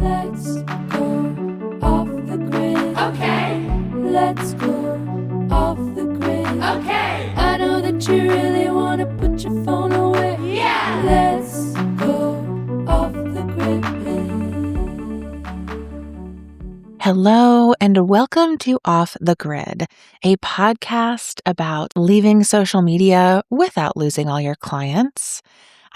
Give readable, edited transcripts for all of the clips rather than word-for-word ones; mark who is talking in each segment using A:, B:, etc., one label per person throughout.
A: Let's go off the grid. Okay. Let's go off the grid. Okay. I know that you really want to put your phone away. Yeah. Let's go off the grid.
B: Hello, and welcome to Off the Grid, a podcast about leaving social media without losing all your clients.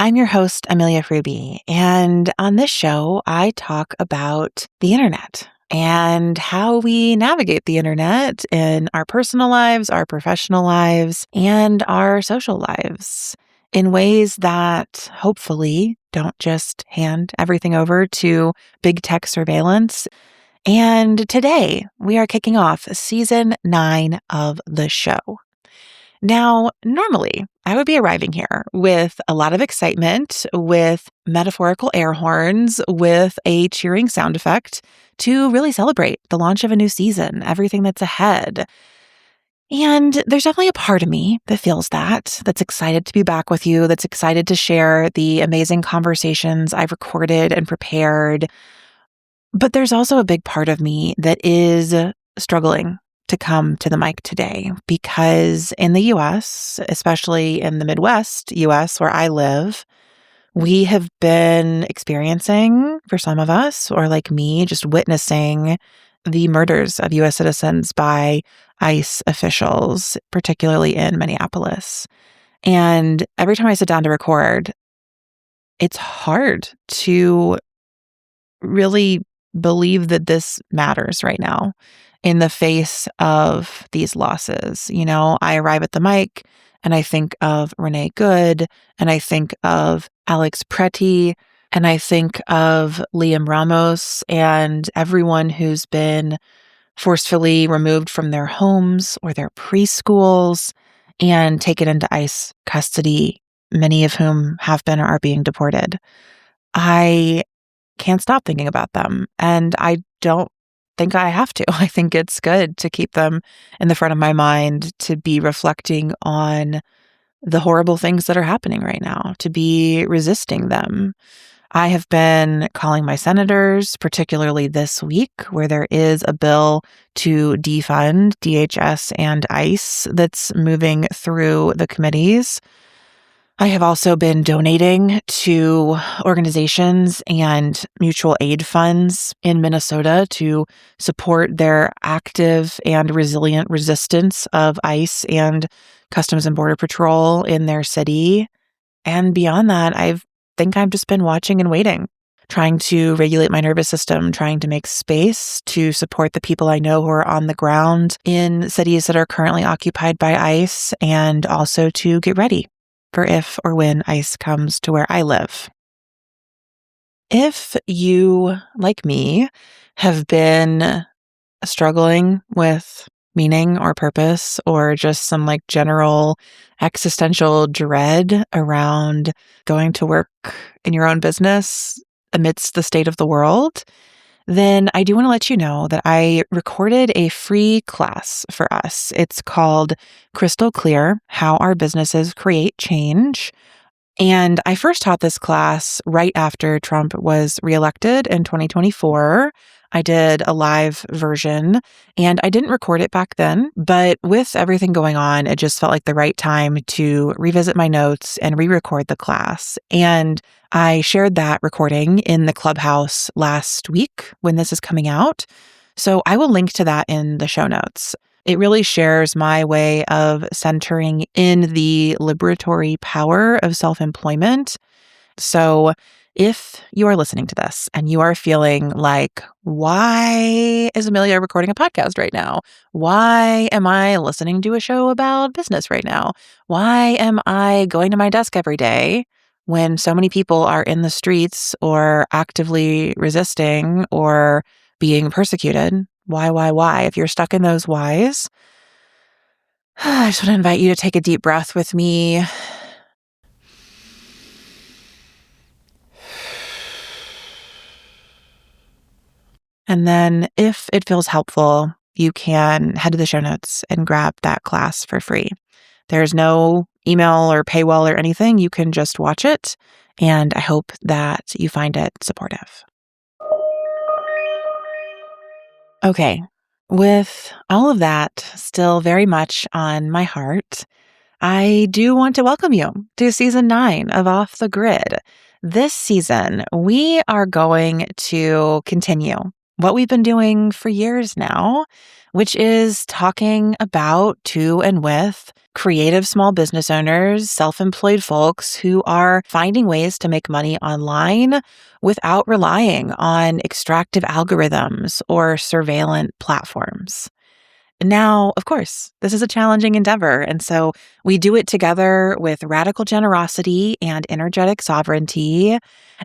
B: I'm your host, Amelia Fruby, and on this show, I talk about the internet and how we navigate the internet in our personal lives, our professional lives, and our social lives in ways that hopefully don't just hand everything over to big tech surveillance. And today we are kicking off season 9 of the show. Now, normally I would be arriving here with a lot of excitement, with metaphorical air horns, with a cheering sound effect to really celebrate the launch of a new season, everything that's ahead. And there's definitely a part of me that feels that's excited to be back with you, that's excited to share the amazing conversations I've recorded and prepared. But there's also a big part of me that is struggling to come to the mic today because in the US, especially in the Midwest US where I live, we have been experiencing, for some of us, or like me, just witnessing the murders of US citizens by ICE officials, particularly in Minneapolis. And every time I sit down to record, it's hard to really believe that this matters right now in the face of these losses. You know, I arrive at the mic and I think of Renee Good, and I think of Alex Pretty, and I think of Liam Ramos and everyone who's been forcefully removed from their homes or their preschools and taken into ICE custody, many of whom have been or are being deported. I can't stop thinking about them. And I don't think I have to. I think it's good to keep them in the front of my mind, to be reflecting on the horrible things that are happening right now, to be resisting them. I have been calling my senators, particularly this week, where there is a bill to defund DHS and ICE that's moving through the committees. I have also been donating to organizations and mutual aid funds in Minnesota to support their active and resilient resistance of ICE and Customs and Border Patrol in their city. And beyond that, I've just been watching and waiting, trying to regulate my nervous system, trying to make space to support the people I know who are on the ground in cities that are currently occupied by ICE, and also to get ready for if or when ICE comes to where I live. If you, like me, have been struggling with meaning or purpose, or just some like general existential dread around going to work in your own business amidst the state of the world, then I do want to let you know that I recorded a free class for us. It's called Crystal Clear: How Our Businesses Create Change. And I first taught this class right after Trump was reelected in 2024. I did a live version and I didn't record it back then, but with everything going on, it just felt like the right time to revisit my notes and re-record the class. And I shared that recording in the Clubhouse last week when this is coming out. So I will link to that in the show notes. It really shares my way of centering in the liberatory power of self-employment. So if you are listening to this and you are feeling like, why is Amelia recording a podcast right now? Why am I listening to a show about business right now? Why am I going to my desk every day when so many people are in the streets or actively resisting or being persecuted? Why? If you're stuck in those whys, I just want to invite you to take a deep breath with me. And then if it feels helpful, you can head to the show notes and grab that class for free. There's no email or paywall or anything. You can just watch it. And I hope that you find it supportive. Okay, with all of that still very much on my heart, I do want to welcome you to season 9 of Off the Grid. This season, we are going to continue what we've been doing for years now, which is talking about to and with creative small business owners, self-employed folks who are finding ways to make money online without relying on extractive algorithms or surveillance platforms. Now, of course, this is a challenging endeavor, and so we do it together with radical generosity and energetic sovereignty.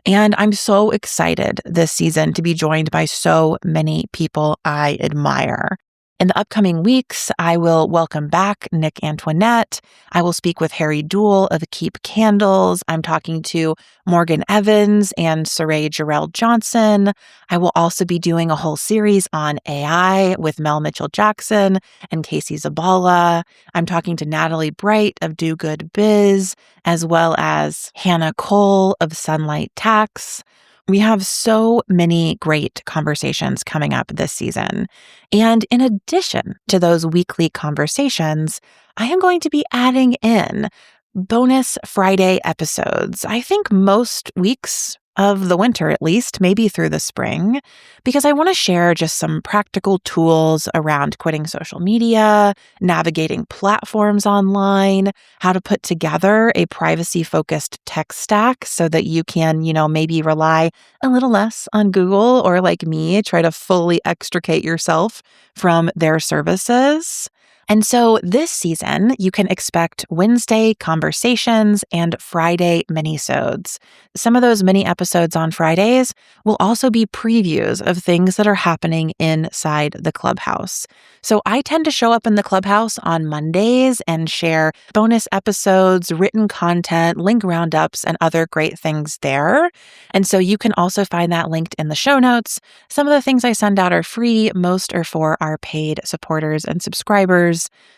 B: And I'm so excited this season to be joined by so many people I admire. In the upcoming weeks, I will welcome back Nick Antoinette. I will speak with Harry Duell of Keep Candles. I'm talking to Morgan Evans and Saray Jarrell Johnson. I will also be doing a whole series on AI with Mel Mitchell-Jackson and Casey Zabala. I'm talking to Natalie Bright of Do Good Biz, as well as Hannah Cole of Sunlight Tax. We have so many great conversations coming up this season. And in addition to those weekly conversations, I am going to be adding in bonus Friday episodes. I think most weeks of the winter, at least, maybe through the spring, because I want to share just some practical tools around quitting social media, navigating platforms online, how to put together a privacy-focused tech stack so that you can, maybe rely a little less on Google or, like me, try to fully extricate yourself from their services. And so this season, you can expect Wednesday conversations and Friday minisodes. Some of those mini episodes on Fridays will also be previews of things that are happening inside the clubhouse. So I tend to show up in the clubhouse on Mondays and share bonus episodes, written content, link roundups, and other great things there. And so you can also find that linked in the show notes. Some of the things I send out are free. Most are for our paid supporters and subscribers.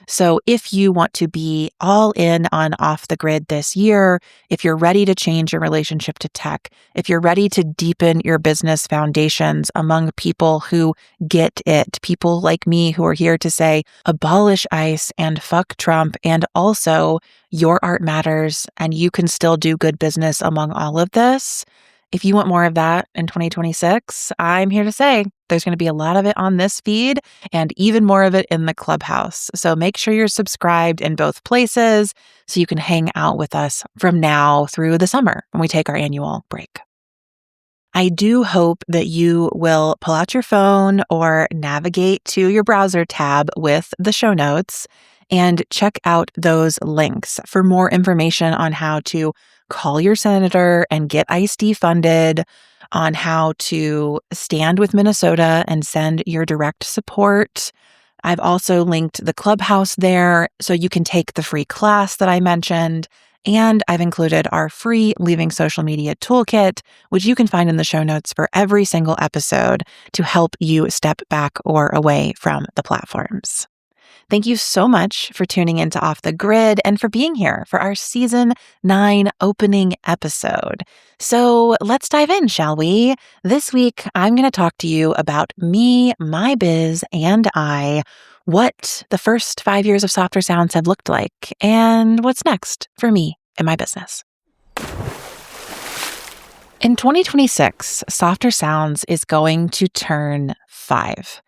B: So if you want to be all in on Off the Grid this year, if you're ready to change your relationship to tech, if you're ready to deepen your business foundations among people who get it, people like me who are here to say, abolish ICE and fuck Trump, and also your art matters and you can still do good business among all of this. If you want more of that in 2026, I'm here to say there's going to be a lot of it on this feed and even more of it in the clubhouse. So make sure you're subscribed in both places so you can hang out with us from now through the summer when we take our annual break. I do hope that you will pull out your phone or navigate to your browser tab with the show notes and check out those links for more information on how to call your senator and get ICE defunded, on how to stand with Minnesota and send your direct support. I've also linked the clubhouse there so you can take the free class that I mentioned. And I've included our free Leaving Social Media Toolkit, which you can find in the show notes for every single episode to help you step back or away from the platforms. Thank you so much for tuning into Off the Grid and for being here for our season 9 opening episode. So let's dive in, shall we? This week, I'm going to talk to you about me, my biz, and I, what the first 5 years of Softer Sounds have looked like, and what's next for me and my business. In 2026, Softer Sounds is going to turn 5.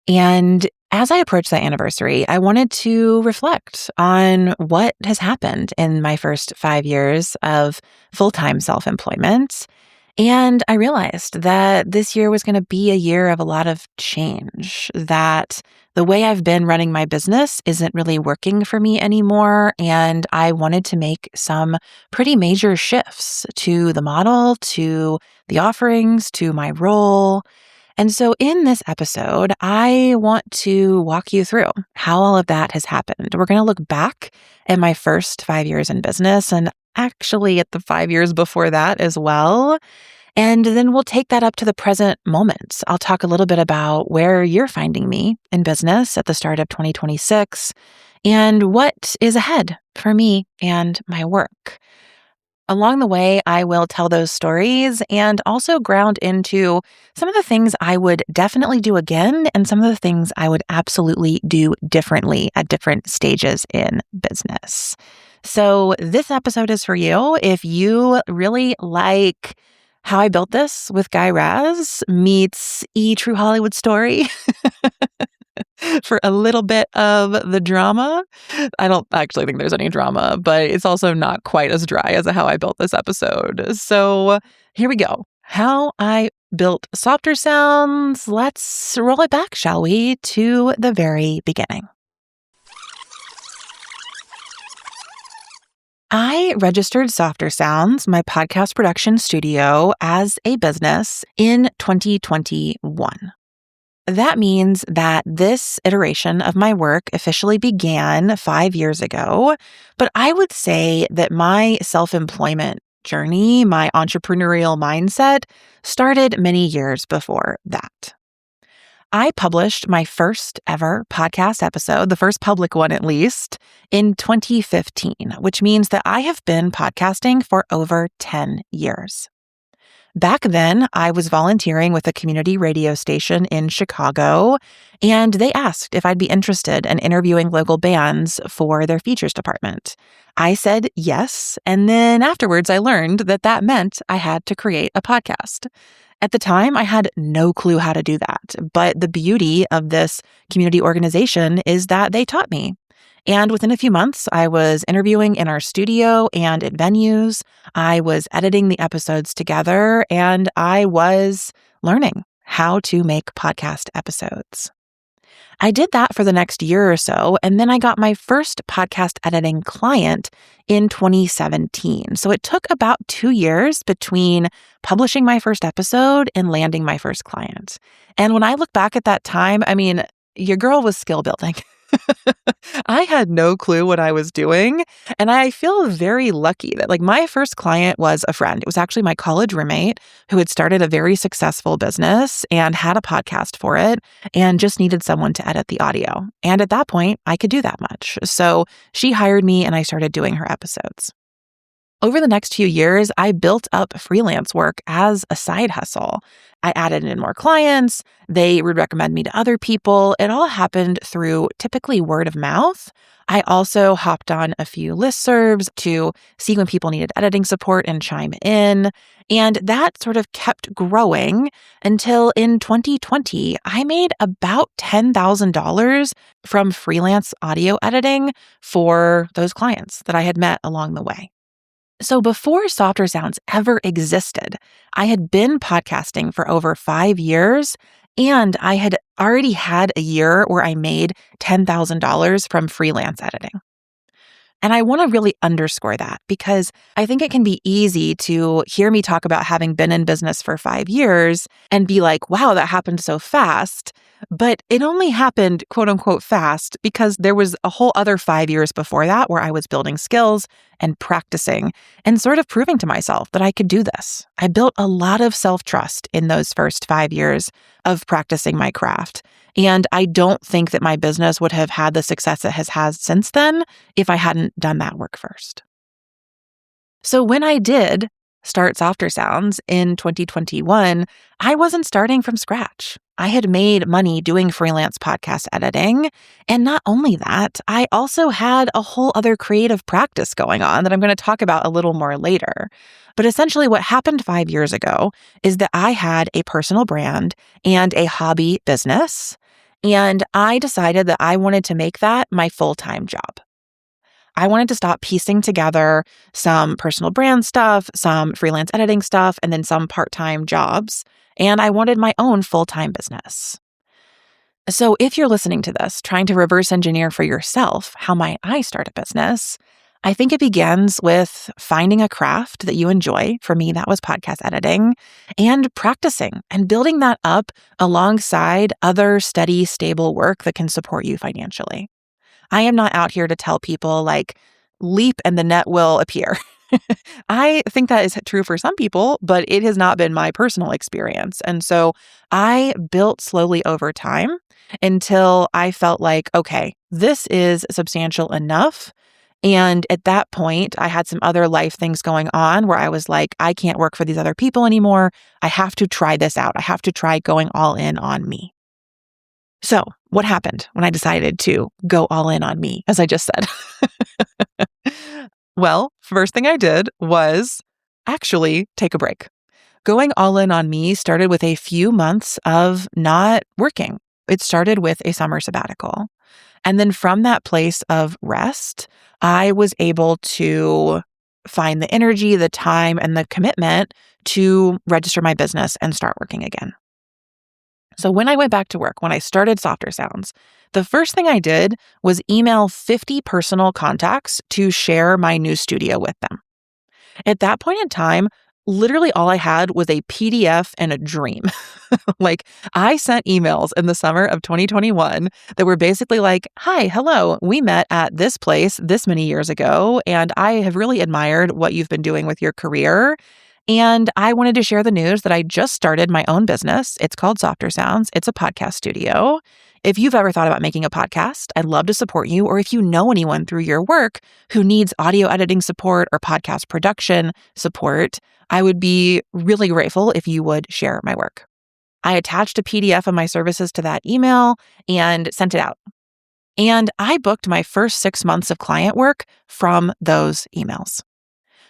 B: And as I approach that anniversary, I wanted to reflect on what has happened in my first 5 years of full-time self-employment. And I realized that this year was going to be a year of a lot of change, that the way I've been running my business isn't really working for me anymore. And I wanted to make some pretty major shifts to the model, to the offerings, to my role. And so in this episode, I want to walk you through how all of that has happened. We're going to look back at my first 5 years in business and actually at the 5 years before that as well. And then we'll take that up to the present moment. I'll talk a little bit about where you're finding me in business at the start of 2026 and what is ahead for me and my work. Along the way, I will tell those stories and also ground into some of the things I would definitely do again and some of the things I would absolutely do differently at different stages in business. So this episode is for you if you really like how I built this with Guy Raz meets True Hollywood Story for a little bit of the drama. I don't actually think there's any drama, but it's also not quite as dry as how I built this episode. So here we go. How I built Softer Sounds. Let's roll it back, shall we, to the very beginning. I registered Softer Sounds, my podcast production studio, as a business in 2021. That means that this iteration of my work officially began 5 years ago, but I would say that my self-employment journey, my entrepreneurial mindset, started many years before that. I published my first ever podcast episode, the first public one at least, in 2015, which means that I have been podcasting for over 10 years. Back then, I was volunteering with a community radio station in Chicago, and they asked if I'd be interested in interviewing local bands for their features department. I said yes, and then afterwards I learned that that meant I had to create a podcast. At the time, I had no clue how to do that, but the beauty of this community organization is that they taught me. And within a few months, I was interviewing in our studio and at venues. I was editing the episodes together, and I was learning how to make podcast episodes. I did that for the next year or so, and then I got my first podcast editing client in 2017. So it took about 2 years between publishing my first episode and landing my first client. And when I look back at that time, I mean, your girl was skill building. I had no clue what I was doing. And I feel very lucky that my first client was a friend. It was actually my college roommate who had started a very successful business and had a podcast for it and just needed someone to edit the audio. And at that point, I could do that much. So she hired me and I started doing her episodes. Over the next few years, I built up freelance work as a side hustle. I added in more clients. They would recommend me to other people. It all happened through typically word of mouth. I also hopped on a few listservs to see when people needed editing support and chime in. And that sort of kept growing until in 2020, I made about $10,000 from freelance audio editing for those clients that I had met along the way. So before Softer Sounds ever existed, I had been podcasting for over 5 years, and I had already had a year where I made $10,000 from freelance editing. And I want to really underscore that because I think it can be easy to hear me talk about having been in business for 5 years and be like, wow, that happened so fast. But it only happened, quote unquote, fast because there was a whole other 5 years before that where I was building skills and practicing and sort of proving to myself that I could do this. I built a lot of self-trust in those first 5 years of practicing my craft. And I don't think that my business would have had the success it has had since then if I hadn't done that work first. So when I did start Softer Sounds in 2021, I wasn't starting from scratch. I had made money doing freelance podcast editing. And not only that, I also had a whole other creative practice going on that I'm going to talk about a little more later. But essentially what happened 5 years ago is that I had a personal brand and a hobby business. And I decided that I wanted to make that my full-time job. I wanted to stop piecing together some personal brand stuff, some freelance editing stuff, and then some part-time jobs. And I wanted my own full-time business. So if you're listening to this, trying to reverse engineer for yourself how might I start a business, I think it begins with finding a craft that you enjoy. For me, that was podcast editing, and practicing and building that up alongside other steady, stable work that can support you financially. I am not out here to tell people leap and the net will appear. I think that is true for some people, but it has not been my personal experience. And so I built slowly over time until I felt like, okay, this is substantial enough And at that point, I had some other life things going on where I was like, I can't work for these other people anymore. I have to try this out. I have to try going all in on me. So what happened when I decided to go all in on me, as I just said? Well, first thing I did was actually take a break. Going all in on me started with a few months of not working. It started with a summer sabbatical. And then from that place of rest, I was able to find the energy, the time, and the commitment to register my business and start working again. So when I went back to work, when I started Softer Sounds, the first thing I did was email 50 personal contacts to share my new studio with them. At that point in time, literally all I had was a PDF and a dream. Like, I sent emails in the summer of 2021 that were basically like, hi, hello, we met at this place this many years ago, and I have really admired what you've been doing with your career. And I wanted to share the news that I just started my own business. It's called Softer Sounds. It's a podcast studio. If you've ever thought about making a podcast, I'd love to support you. Or if you know anyone through your work who needs audio editing support or podcast production support, I would be really grateful if you would share my work. I attached a PDF of my services to that email and sent it out. And I booked my first 6 months of client work from those emails.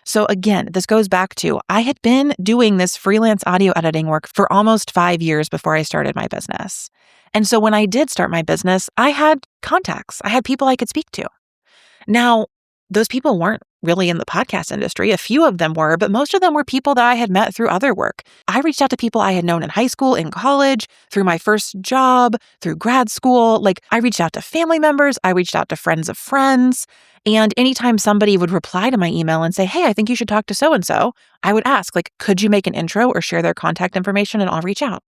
B: So again, this goes back to, I had been doing this freelance audio editing work for almost 5 years before I started my business. And so when I did start my business, I had contacts. I had people I could speak to. Now, those people weren't really in the podcast industry. A few of them were, but most of them were people that I had met through other work. I reached out to people I had known in high school, in college, through my first job, through grad school. Like, I reached out to family members. I reached out to friends of friends. And anytime somebody would reply to my email and say, hey, I think you should talk to so-and-so, I would ask, like, could you make an intro or share their contact information and I'll reach out.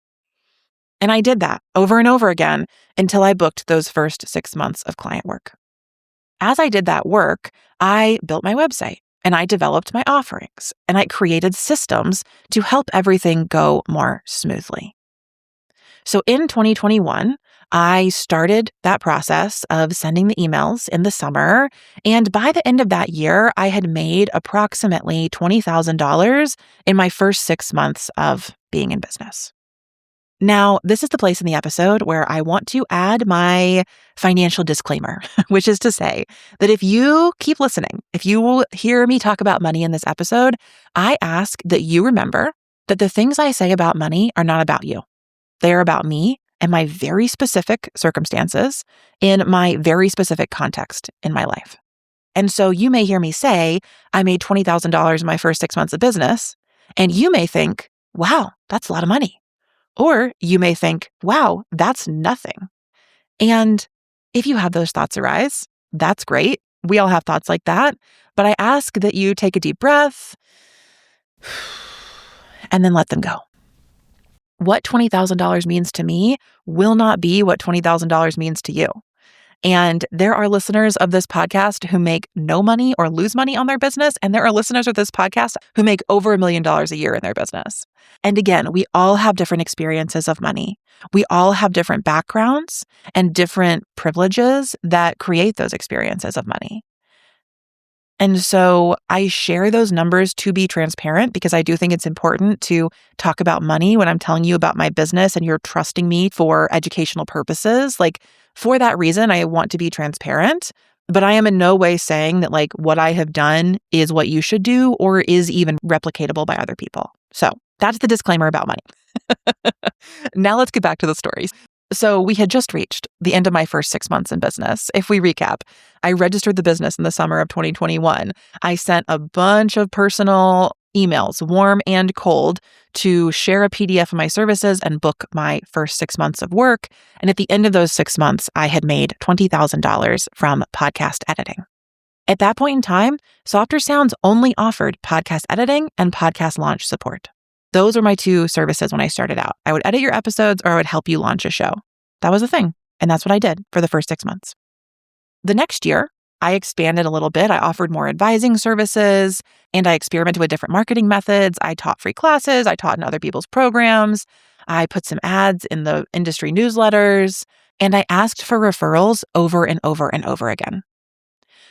B: And I did that over and over again until I booked those first 6 months of client work. As I did that work, I built my website and I developed my offerings and I created systems to help everything go more smoothly. So in 2021, I started that process of sending the emails in the summer. And by the end of that year, I had made approximately $20,000 in my first 6 months of being in business. Now, this is the place in the episode where I want to add my financial disclaimer, which is to say that if you keep listening, if you will hear me talk about money in this episode, I ask that you remember that the things I say about money are not about you. They are about me and my very specific circumstances in my very specific context in my life. And so you may hear me say, I made $20,000 in my first 6 months of business, and you may think, wow, that's a lot of money. Or you may think, wow, that's nothing. And if you have those thoughts arise, that's great. We all have thoughts like that. But I ask that you take a deep breath and then let them go. What $20,000 means to me will not be what $20,000 means to you. And there are listeners of this podcast who make no money or lose money on their business. And there are listeners of this podcast who make over $1 million a year in their business. And again, we all have different experiences of money. We all have different backgrounds and different privileges that create those experiences of money. And so I share those numbers to be transparent because I do think it's important to talk about money when I'm telling you about my business and you're trusting me for educational purposes. Like, for that reason, I want to be transparent, but I am in no way saying that like what I have done is what you should do or is even replicatable by other people. So that's the disclaimer about money. Now let's get back to the stories. So we had just reached the end of my first 6 months in business. If we recap, I registered the business in the summer of 2021. I sent a bunch of personal emails, warm and cold, to share a PDF of my services and book my first 6 months of work. And at the end of those 6 months, I had made $20,000 from podcast editing. At that point in time, Softer Sounds only offered podcast editing and podcast launch support. Those were my two services when I started out. I would edit your episodes or I would help you launch a show. That was the thing. And that's what I did for the first 6 months. The next year, I expanded a little bit. I offered more advising services and I experimented with different marketing methods. I taught free classes. I taught in other people's programs. I put some ads in the industry newsletters and I asked for referrals over and over and over again.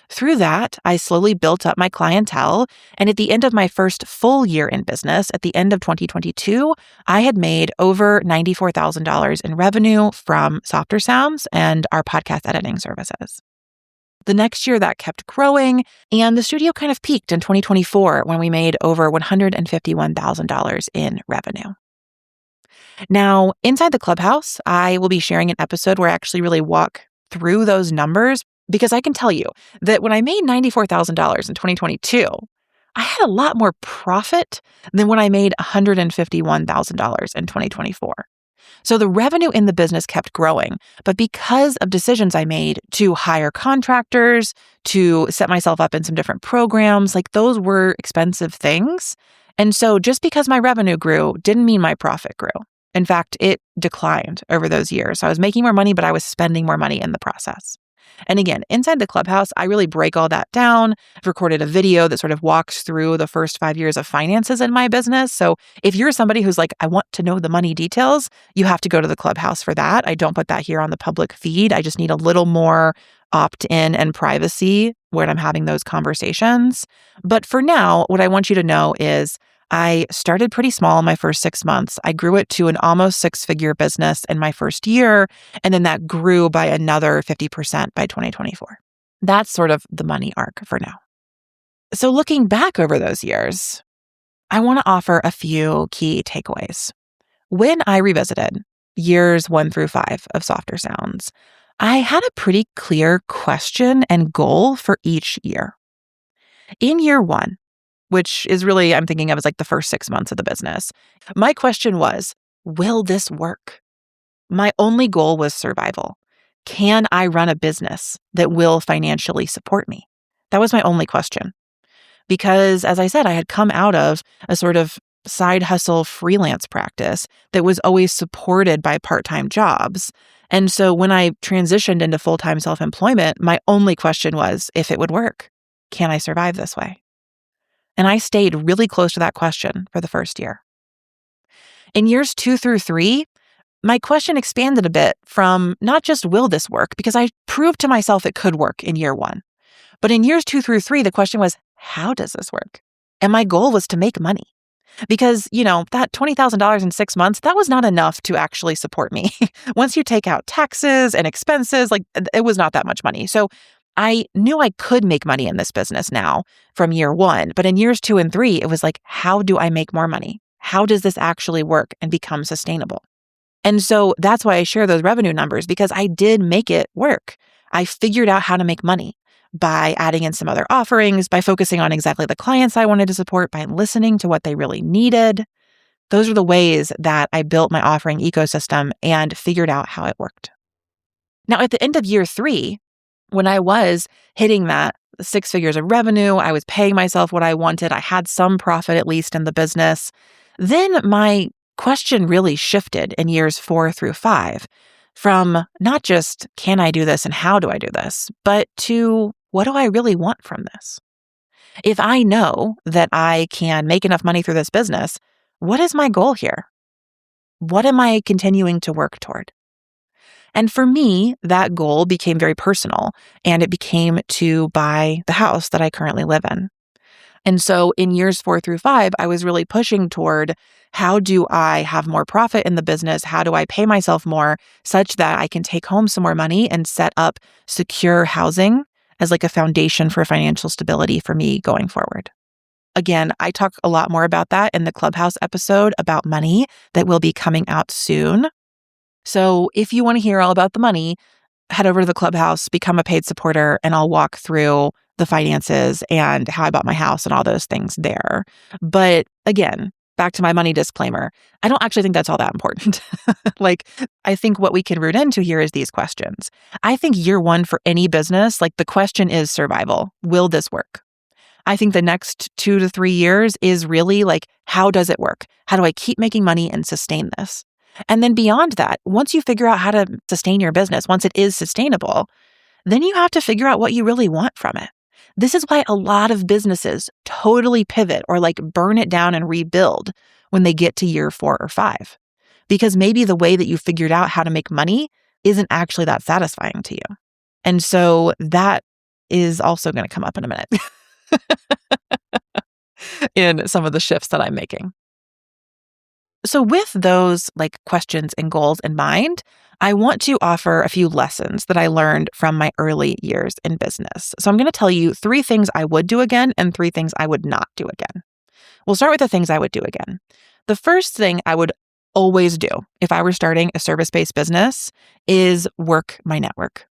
B: Through that, I slowly built up my clientele. And at the end of my first full year in business, at the end of 2022, I had made over $94,000 in revenue from Softer Sounds and our podcast editing services. The next year that kept growing, and the studio kind of peaked in 2024 when we made over $151,000 in revenue. Now, inside the Clubhouse, I will be sharing an episode where I actually really walk through those numbers, because I can tell you that when I made $94,000 in 2022, I had a lot more profit than when I made $151,000 in 2024. So the revenue in the business kept growing, but because of decisions I made to hire contractors, to set myself up in some different programs, like those were expensive things. And so just because my revenue grew didn't mean my profit grew. In fact, it declined over those years. So I was making more money, but I was spending more money in the process. And again, inside the Clubhouse, I really break all that down. I've recorded a video that sort of walks through the first 5 years of finances in my business. So if you're somebody who's like, I want to know the money details, you have to go to the Clubhouse for that. I don't put that here on the public feed. I just need a little more opt-in and privacy when I'm having those conversations. But for now, what I want you to know is I started pretty small in my first 6 months. I grew it to an almost six-figure business in my first year, and then that grew by another 50% by 2024. That's sort of the money arc for now. So looking back over those years, I want to offer a few key takeaways. When I revisited years 1 through 5 of Softer Sounds, I had a pretty clear question and goal for each year. In year 1, which is really, I'm thinking of as like the first 6 months of the business, my question was, will this work? My only goal was survival. Can I run a business that will financially support me? That was my only question. Because as I said, I had come out of a sort of side hustle freelance practice that was always supported by part-time jobs. And so when I transitioned into full-time self-employment, my only question was if it would work. Can I survive this way? And I stayed really close to that question for the first year. In years 2 through 3, my question expanded a bit from not just will this work, because I proved to myself it could work in year 1. But in years 2 through 3, the question was, how does this work? And my goal was to make money. Because, that $20,000 in 6 months, that was not enough to actually support me. Once you take out taxes and expenses, it was not that much money. So I knew I could make money in this business now from year 1, but in years 2 and 3, it was like, how do I make more money? How does this actually work and become sustainable? And so that's why I share those revenue numbers, because I did make it work. I figured out how to make money by adding in some other offerings, by focusing on exactly the clients I wanted to support, by listening to what they really needed. Those are the ways that I built my offering ecosystem and figured out how it worked. Now, at the end of year 3, when I was hitting that 6 figures of revenue, I was paying myself what I wanted, I had some profit at least in the business, then my question really shifted in years 4 through 5 from not just, can I do this and how do I do this, but to, what do I really want from this? If I know that I can make enough money through this business, what is my goal here? What am I continuing to work toward? And for me, that goal became very personal, and it became to buy the house that I currently live in. And so in years 4 through 5, I was really pushing toward, how do I have more profit in the business? How do I pay myself more such that I can take home some more money and set up secure housing as like a foundation for financial stability for me going forward? Again, I talk a lot more about that in the Clubhouse episode about money that will be coming out soon. So if you want to hear all about the money, head over to the Clubhouse, become a paid supporter, and I'll walk through the finances and how I bought my house and all those things there. But again, back to my money disclaimer, I don't actually think that's all that important. I think what we can root into here is these questions. I think year 1 for any business, the question is survival. Will this work? I think the next 2 to 3 years is really how does it work? How do I keep making money and sustain this? And then beyond that, once you figure out how to sustain your business, once it is sustainable, then you have to figure out what you really want from it. This is why a lot of businesses totally pivot or burn it down and rebuild when they get to year 4 or 5. Because maybe the way that you figured out how to make money isn't actually that satisfying to you. And so that is also going to come up in a minute in some of the shifts that I'm making. So with those questions and goals in mind, I want to offer a few lessons that I learned from my early years in business. So I'm going to tell you 3 things I would do again and 3 things I would not do again. We'll start with the things I would do again. The first thing I would always do if I were starting a service-based business is work my network.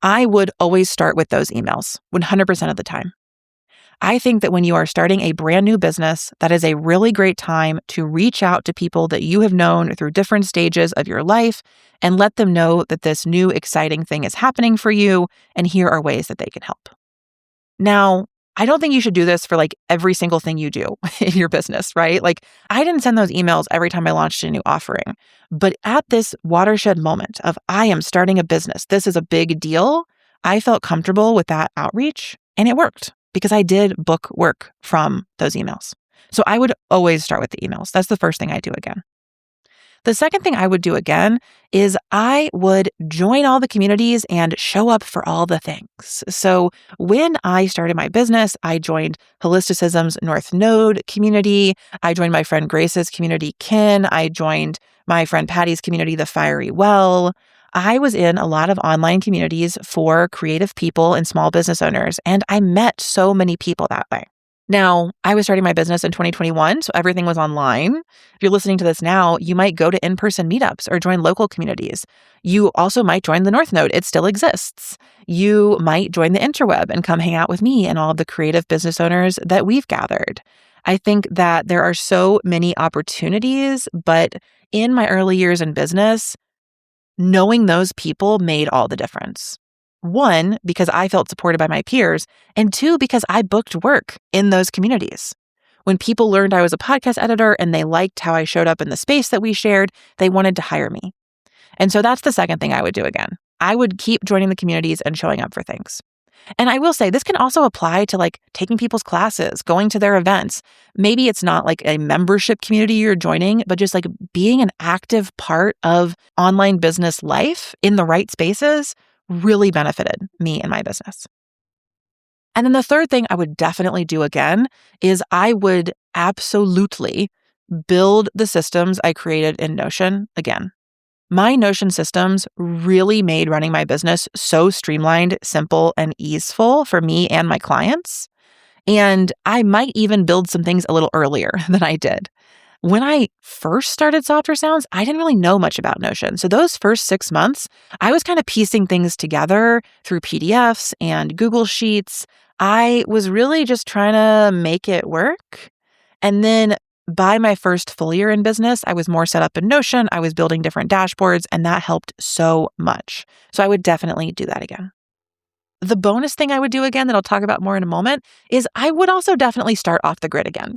B: I would always start with those emails 100% of the time. I think that when you are starting a brand new business, that is a really great time to reach out to people that you have known through different stages of your life and let them know that this new exciting thing is happening for you, and here are ways that they can help. Now, I don't think you should do this for every single thing you do in your business, right? I didn't send those emails every time I launched a new offering, but at this watershed moment of I am starting a business, this is a big deal, I felt comfortable with that outreach, and it worked because I did book work from those emails. So I would always start with the emails. That's the first thing I do again. The second thing I would do again is I would join all the communities and show up for all the things. So when I started my business, I joined Holisticism's North Node community. I joined my friend Grace's community, Kin. I joined my friend Patty's community, The Fiery Well. I was in a lot of online communities for creative people and small business owners, and I met so many people that way. Now, I was starting my business in 2021, so everything was online. If you're listening to this now, you might go to in-person meetups or join local communities. You also might join the North Node. It still exists. You might join the interweb and come hang out with me and all of the creative business owners that we've gathered. I think that there are so many opportunities, but in my early years in business, knowing those people made all the difference. 1, because I felt supported by my peers, and 2, because I booked work in those communities. When people learned I was a podcast editor and they liked how I showed up in the space that we shared, they wanted to hire me. And so that's the second thing I would do again. I would keep joining the communities and showing up for things. And I will say this can also apply to taking people's classes, going to their events. Maybe it's not a membership community you're joining, but just being an active part of online business life in the right spaces really benefited me and my business. And then the third thing I would definitely do again is I would absolutely build the systems I created in Notion again. My Notion systems really made running my business so streamlined, simple, and easeful for me and my clients. And I might even build some things a little earlier than I did. When I first started Softer Sounds, I didn't really know much about Notion. So those first 6 months, I was kind of piecing things together through PDFs and Google Sheets. I was really just trying to make it work. And then by my first full year in business, I was more set up in Notion. I was building different dashboards, and that helped so much. So I would definitely do that again. The bonus thing I would do again that I'll talk about more in a moment is I would also definitely start off the grid again.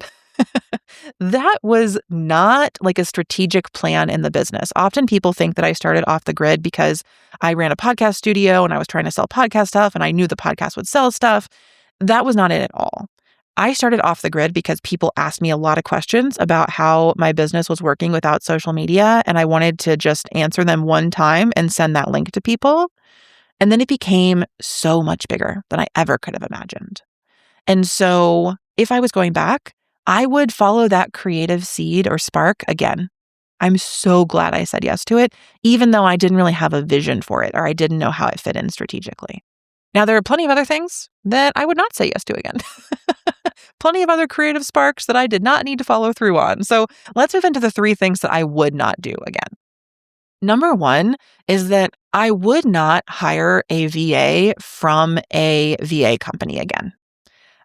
B: That was not a strategic plan in the business. Often people think that I started off the grid because I ran a podcast studio and I was trying to sell podcast stuff and I knew the podcast would sell stuff. That was not it at all. I started off the grid because people asked me a lot of questions about how my business was working without social media, and I wanted to just answer them one time and send that link to people. And then it became so much bigger than I ever could have imagined. And so if I was going back, I would follow that creative seed or spark again. I'm so glad I said yes to it, even though I didn't really have a vision for it or I didn't know how it fit in strategically. Now, there are plenty of other things that I would not say yes to again. Plenty of other creative sparks that I did not need to follow through on. So let's move into the 3 things that I would not do again. Number 1 is that I would not hire a VA from a VA company again.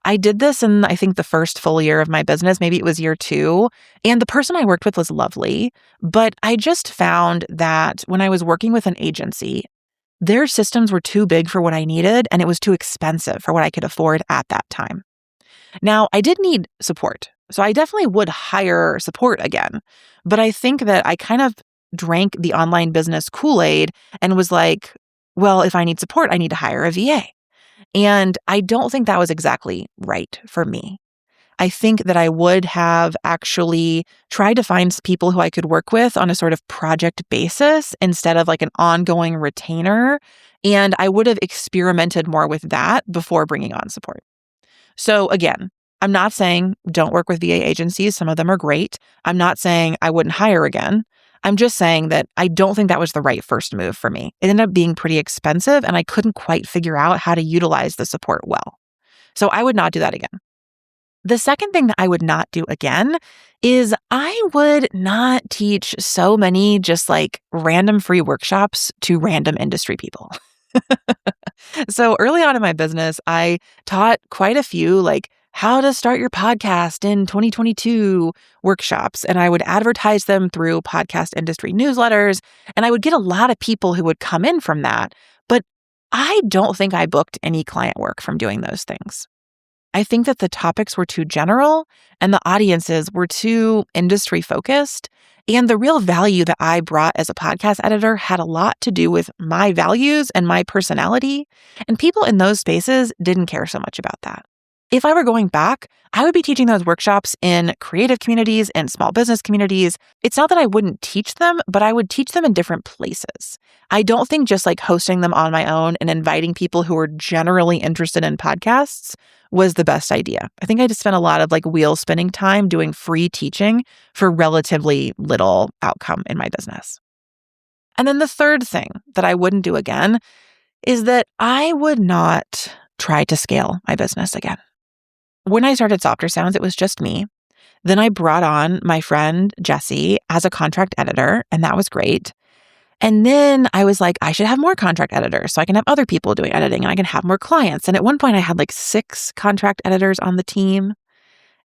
B: I did this in, I think, the first full year of my business. Maybe it was year 2. And the person I worked with was lovely. But I just found that when I was working with an agency, their systems were too big for what I needed, and it was too expensive for what I could afford at that time. Now, I did need support, so I definitely would hire support again. But I think that I kind of drank the online business Kool-Aid and was like, well, if I need support, I need to hire a VA. And I don't think that was exactly right for me. I think that I would have actually tried to find people who I could work with on a sort of project basis instead of an ongoing retainer. And I would have experimented more with that before bringing on support. So again, I'm not saying don't work with VA agencies. Some of them are great. I'm not saying I wouldn't hire again. I'm just saying that I don't think that was the right first move for me. It ended up being pretty expensive and I couldn't quite figure out how to utilize the support well. So I would not do that again. The second thing that I would not do again is I would not teach so many just like random free workshops to random industry people. So early on in my business, I taught quite a few like how to start your podcast in 2022 workshops. And I would advertise them through podcast industry newsletters. And I would get a lot of people who would come in from that. But I don't think I booked any client work from doing those things. I think that the topics were too general and the audiences were too industry focused. And the real value that I brought as a podcast editor had a lot to do with my values and my personality. And people in those spaces didn't care so much about that. If I were going back, I would be teaching those workshops in creative communities and small business communities. It's not that I wouldn't teach them, but I would teach them in different places. I don't think just like hosting them on my own and inviting people who are generally interested in podcasts was the best idea. I think I just spent a lot of like wheel spinning time doing free teaching for relatively little outcome in my business. And then the third thing that I wouldn't do again is that I would not try to scale my business again. When I started Softer Sounds, it was just me. Then I brought on my friend Jessie as a contract editor, and that was great. And then I was like, I should have more contract editors so I can have other people doing editing and I can have more clients. And at one point I had like 6 contract editors on the team.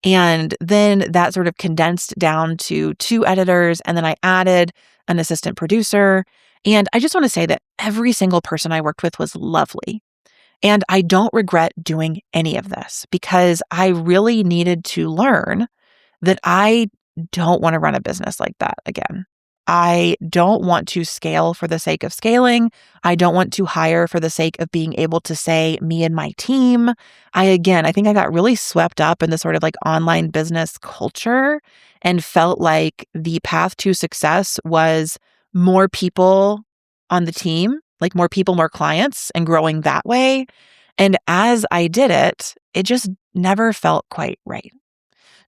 B: And then that sort of condensed down to 2 editors. And then I added an assistant producer. And I just want to say that every single person I worked with was lovely. And I don't regret doing any of this because I really needed to learn that I don't want to run a business like that again. I don't want to scale for the sake of scaling. I don't want to hire for the sake of being able to say me and my team. I think I got really swept up in the sort of like online business culture and felt like the path to success was more people on the team, like more people, more clients, and growing that way. And as I did it, it just never felt quite right.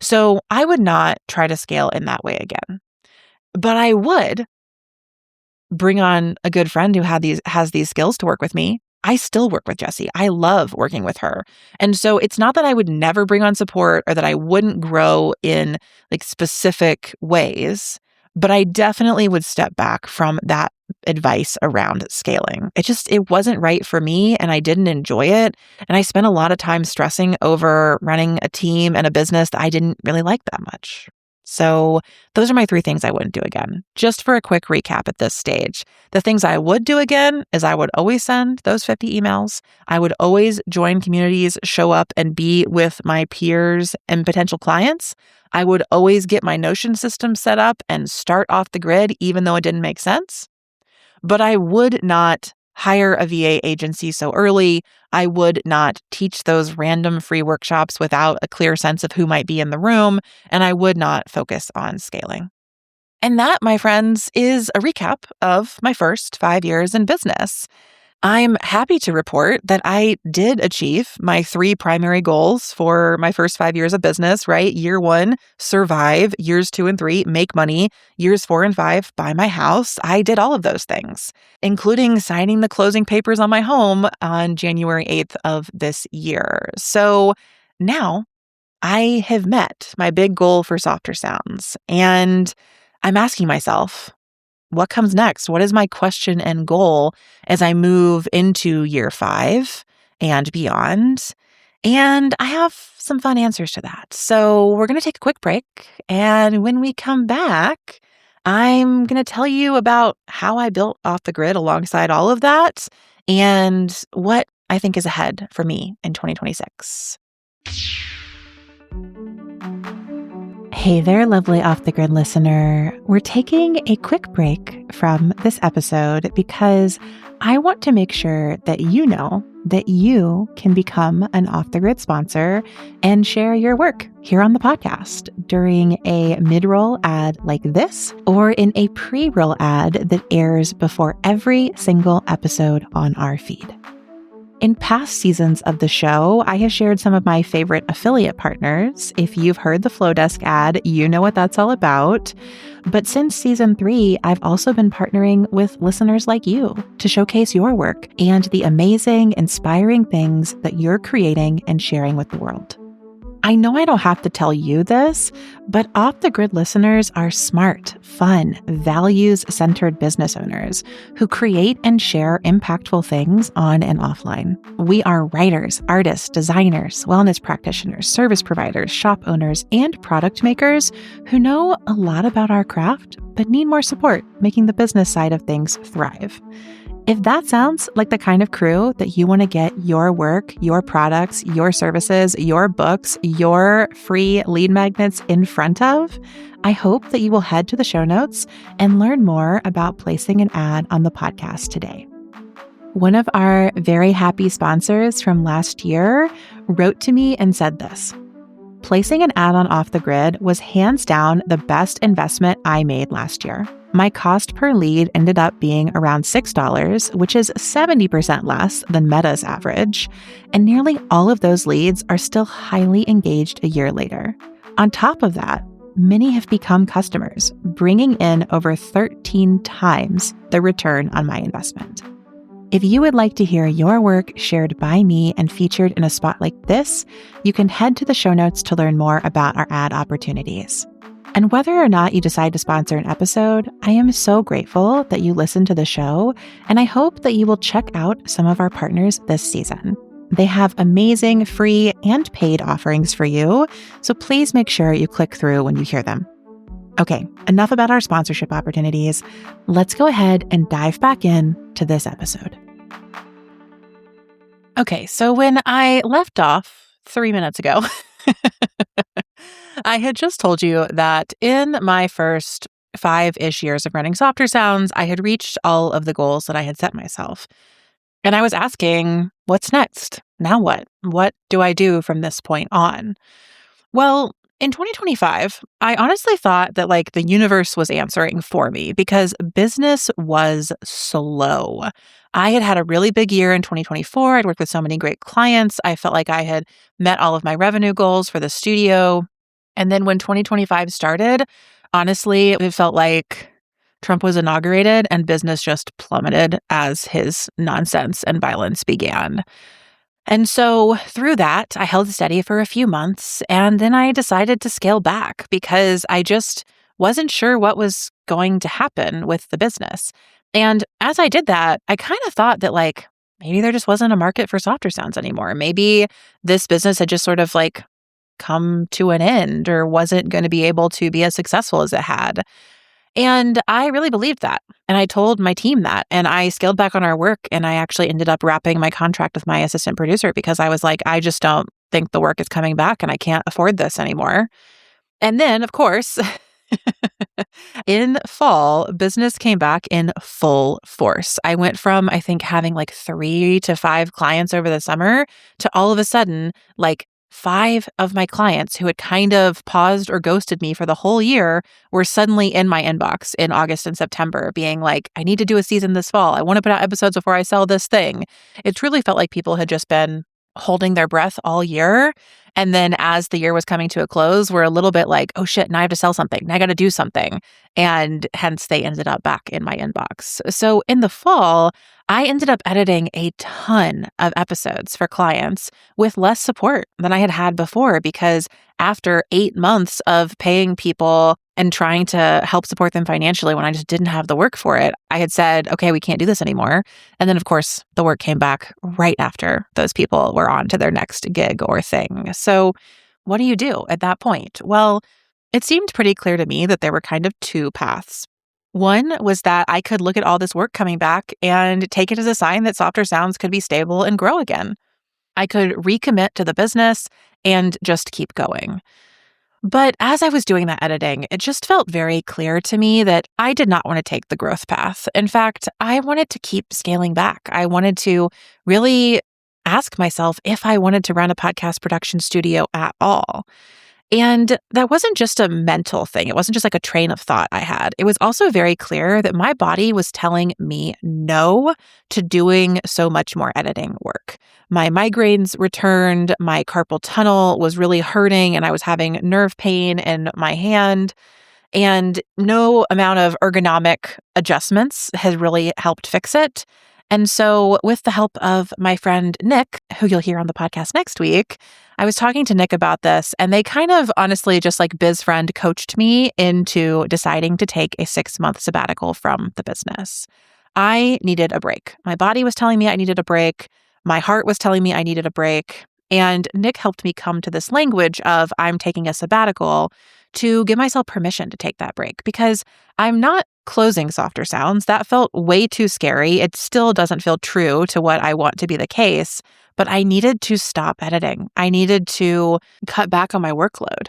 B: So I would not try to scale in that way again. But I would bring on a good friend who has these skills to work with me. I still work with Jessie. I love working with her. And so it's not that I would never bring on support or that I wouldn't grow in like specific ways, but I definitely would step back from that advice around scaling. It wasn't right for me and I didn't enjoy it. And I spent a lot of time stressing over running a team and a business that I didn't really like that much. So those are my 3 things I wouldn't do again. Just for a quick recap at this stage, the things I would do again is I would always send those 50 emails. I would always join communities, show up and be with my peers and potential clients. I would always get my Notion system set up and start off the grid, even though it didn't make sense. But I would not hire a VA agency so early. I would not teach those random free workshops without a clear sense of who might be in the room, and I would not focus on scaling. And that, my friends, is a recap of my first 5 years in business. I'm happy to report that I did achieve my 3 primary goals for my first 5 years of business, right? Year 1, survive. Years 2 and 3, make money. Years 4 and 5, buy my house. I did all of those things, including signing the closing papers on my home on January 8th of this year. So now I have met my big goal for Softer Sounds, and I'm asking myself, what comes next? What is my question and goal as I move into year 5 and beyond? And I have some fun answers to that. So we're going to take a quick break. And when we come back, I'm going to tell you about how I built Off the Grid alongside all of that and what I think is ahead for me in 2026. Hey there, lovely Off the Grid listener. We're taking a quick break from this episode because I want to make sure that you know that you can become an Off the Grid sponsor and share your work here on the podcast during a mid-roll ad like this or in a pre-roll ad that airs before every single episode on our feed. In past seasons of the show, I have shared some of my favorite affiliate partners. If you've heard the Flowdesk ad, you know what that's all about. But since season 3, I've also been partnering with listeners like you to showcase your work and the amazing, inspiring things that you're creating and sharing with the world. I know I don't have to tell you this, but Off the Grid listeners are smart, fun, values-centered business owners who create and share impactful things on and offline. We are writers, artists, designers, wellness practitioners, service providers, shop owners, and product makers who know a lot about our craft, but need more support making the business side of things thrive. If that sounds like the kind of crew that you want to get your work, your products, your services, your books, your free lead magnets in front of, I hope that you will head to the show notes and learn more about placing an ad on the podcast today. One of our very happy sponsors from last year wrote to me and said this: "Placing an ad on Off the Grid was hands down the best investment I made last year. My cost per lead ended up being around $6, which is 70% less than Meta's average, and nearly all of those leads are still highly engaged a year later. On top of that, many have become customers, bringing in over 13 times the return on my investment." If you would like to hear your work shared by me and featured in a spot like this, you can head to the show notes to learn more about our ad opportunities. And whether or not you decide to sponsor an episode, I am so grateful that you listen to the show, and I hope that you will check out some of our partners this season. They have amazing free and paid offerings for you, so please make sure you click through when you hear them. Okay, enough about our sponsorship opportunities. Let's go ahead and dive back in to this episode. Okay, so when I left off 3 minutes ago, I had just told you that in my first 5-ish years of running Softer Sounds, I had reached all of the goals that I had set myself. And I was asking, what's next? Now what? What do I do from this point on? Well, in 2025, I honestly thought that the universe was answering for me because business was slow. I had had a really big year in 2024. I'd worked with so many great clients. I felt like I had met all of my revenue goals for the studio. And then when 2025 started, honestly, it felt like Trump was inaugurated and business just plummeted as his nonsense and violence began. And so through that, I held steady for a few months, and then I decided to scale back because I just wasn't sure what was going to happen with the business. And as I did that, I kind of thought that maybe there just wasn't a market for Softer Sounds anymore. Maybe this business had just sort of come to an end or wasn't going to be able to be as successful as it had. And I really believed that. And I told my team that. And I scaled back on our work. And I actually ended up wrapping my contract with my assistant producer because I was like, I just don't think the work is coming back and I can't afford this anymore. And then, of course, in fall, business came back in full force. I went from, I think, having 3 to 5 clients over the summer to all of a sudden, 5 of my clients who had kind of paused or ghosted me for the whole year were suddenly in my inbox in August and September being like, I need to do a season this fall. I want to put out episodes before I sell this thing. It truly felt like people had just been holding their breath all year. And then as the year was coming to a close, we're a little bit like, oh shit, now I have to sell something. Now I got to do something. And hence they ended up back in my inbox. So in the fall, I ended up editing a ton of episodes for clients with less support than I had had before because after 8 months of paying people and trying to help support them financially when I just didn't have the work for it, I had said, okay, we can't do this anymore. And then, of course, the work came back right after those people were on to their next gig or thing. So what do you do at that point? Well, it seemed pretty clear to me that there were kind of 2 paths. One was that I could look at all this work coming back and take it as a sign that Softer Sounds could be stable and grow again. I could recommit to the business and just keep going. But as I was doing that editing, it just felt very clear to me that I did not want to take the growth path. In fact, I wanted to keep scaling back. I wanted to really ask myself if I wanted to run a podcast production studio at all. And that wasn't just a mental thing. It wasn't just like a train of thought I had. It was also very clear that my body was telling me no to doing so much more editing work. My migraines returned, my carpal tunnel was really hurting, and I was having nerve pain in my hand. And no amount of ergonomic adjustments has really helped fix it. And so, with the help of my friend Nick, who you'll hear on the podcast next week, I was talking to Nick about this, and they kind of honestly just like biz friend coached me into deciding to take a 6-month sabbatical from the business. I needed a break. My body was telling me I needed a break. My heart was telling me I needed a break. And Nick helped me come to this language of I'm taking a sabbatical to give myself permission to take that break because I'm not closing Softer Sounds. That felt way too scary. It still doesn't feel true to what I want to be the case, but I needed to stop editing. I needed to cut back on my workload.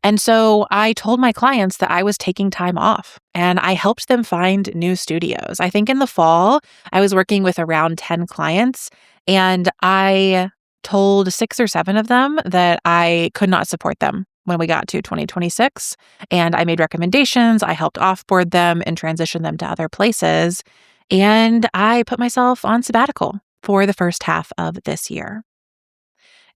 B: And so I told my clients that I was taking time off and I helped them find new studios. I think in the fall, I was working with around 10 clients and I told 6 or 7 of them that I could not support them when we got to 2026. And I made recommendations. I helped offboard them and transition them to other places. And I put myself on sabbatical for the first half of this year.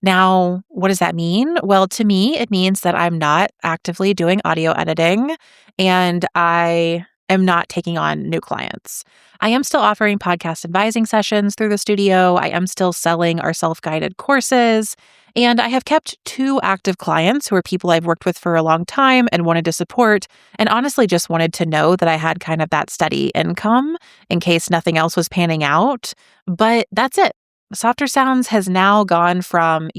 B: Now, what does that mean? Well, to me, it means that I'm not actively doing audio editing and I am not taking on new clients. I am still offering podcast advising sessions through the studio. I am still selling our self-guided courses. And I have kept 2 active clients who are people I've worked with for a long time and wanted to support, and honestly just wanted to know that I had kind of that steady income in case nothing else was panning out. But that's it. Softer Sounds has now gone from,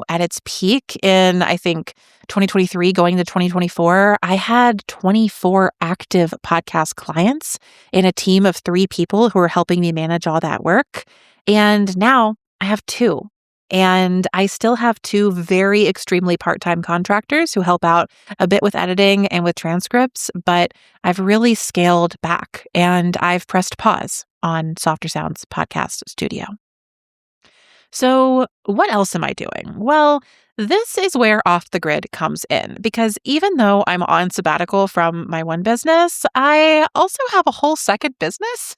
B: at its peak in, I think, 2023 going to 2024, I had 24 active podcast clients in a team of 3 people who were helping me manage all that work. And now I have 2. And I still have 2 very extremely part-time contractors who help out a bit with editing and with transcripts, but I've really scaled back and I've pressed pause on Softer Sounds podcast studio. So what else am I doing? Well, this is where Off the Grid comes in, because even though I'm on sabbatical from my one business, I also have a whole second business.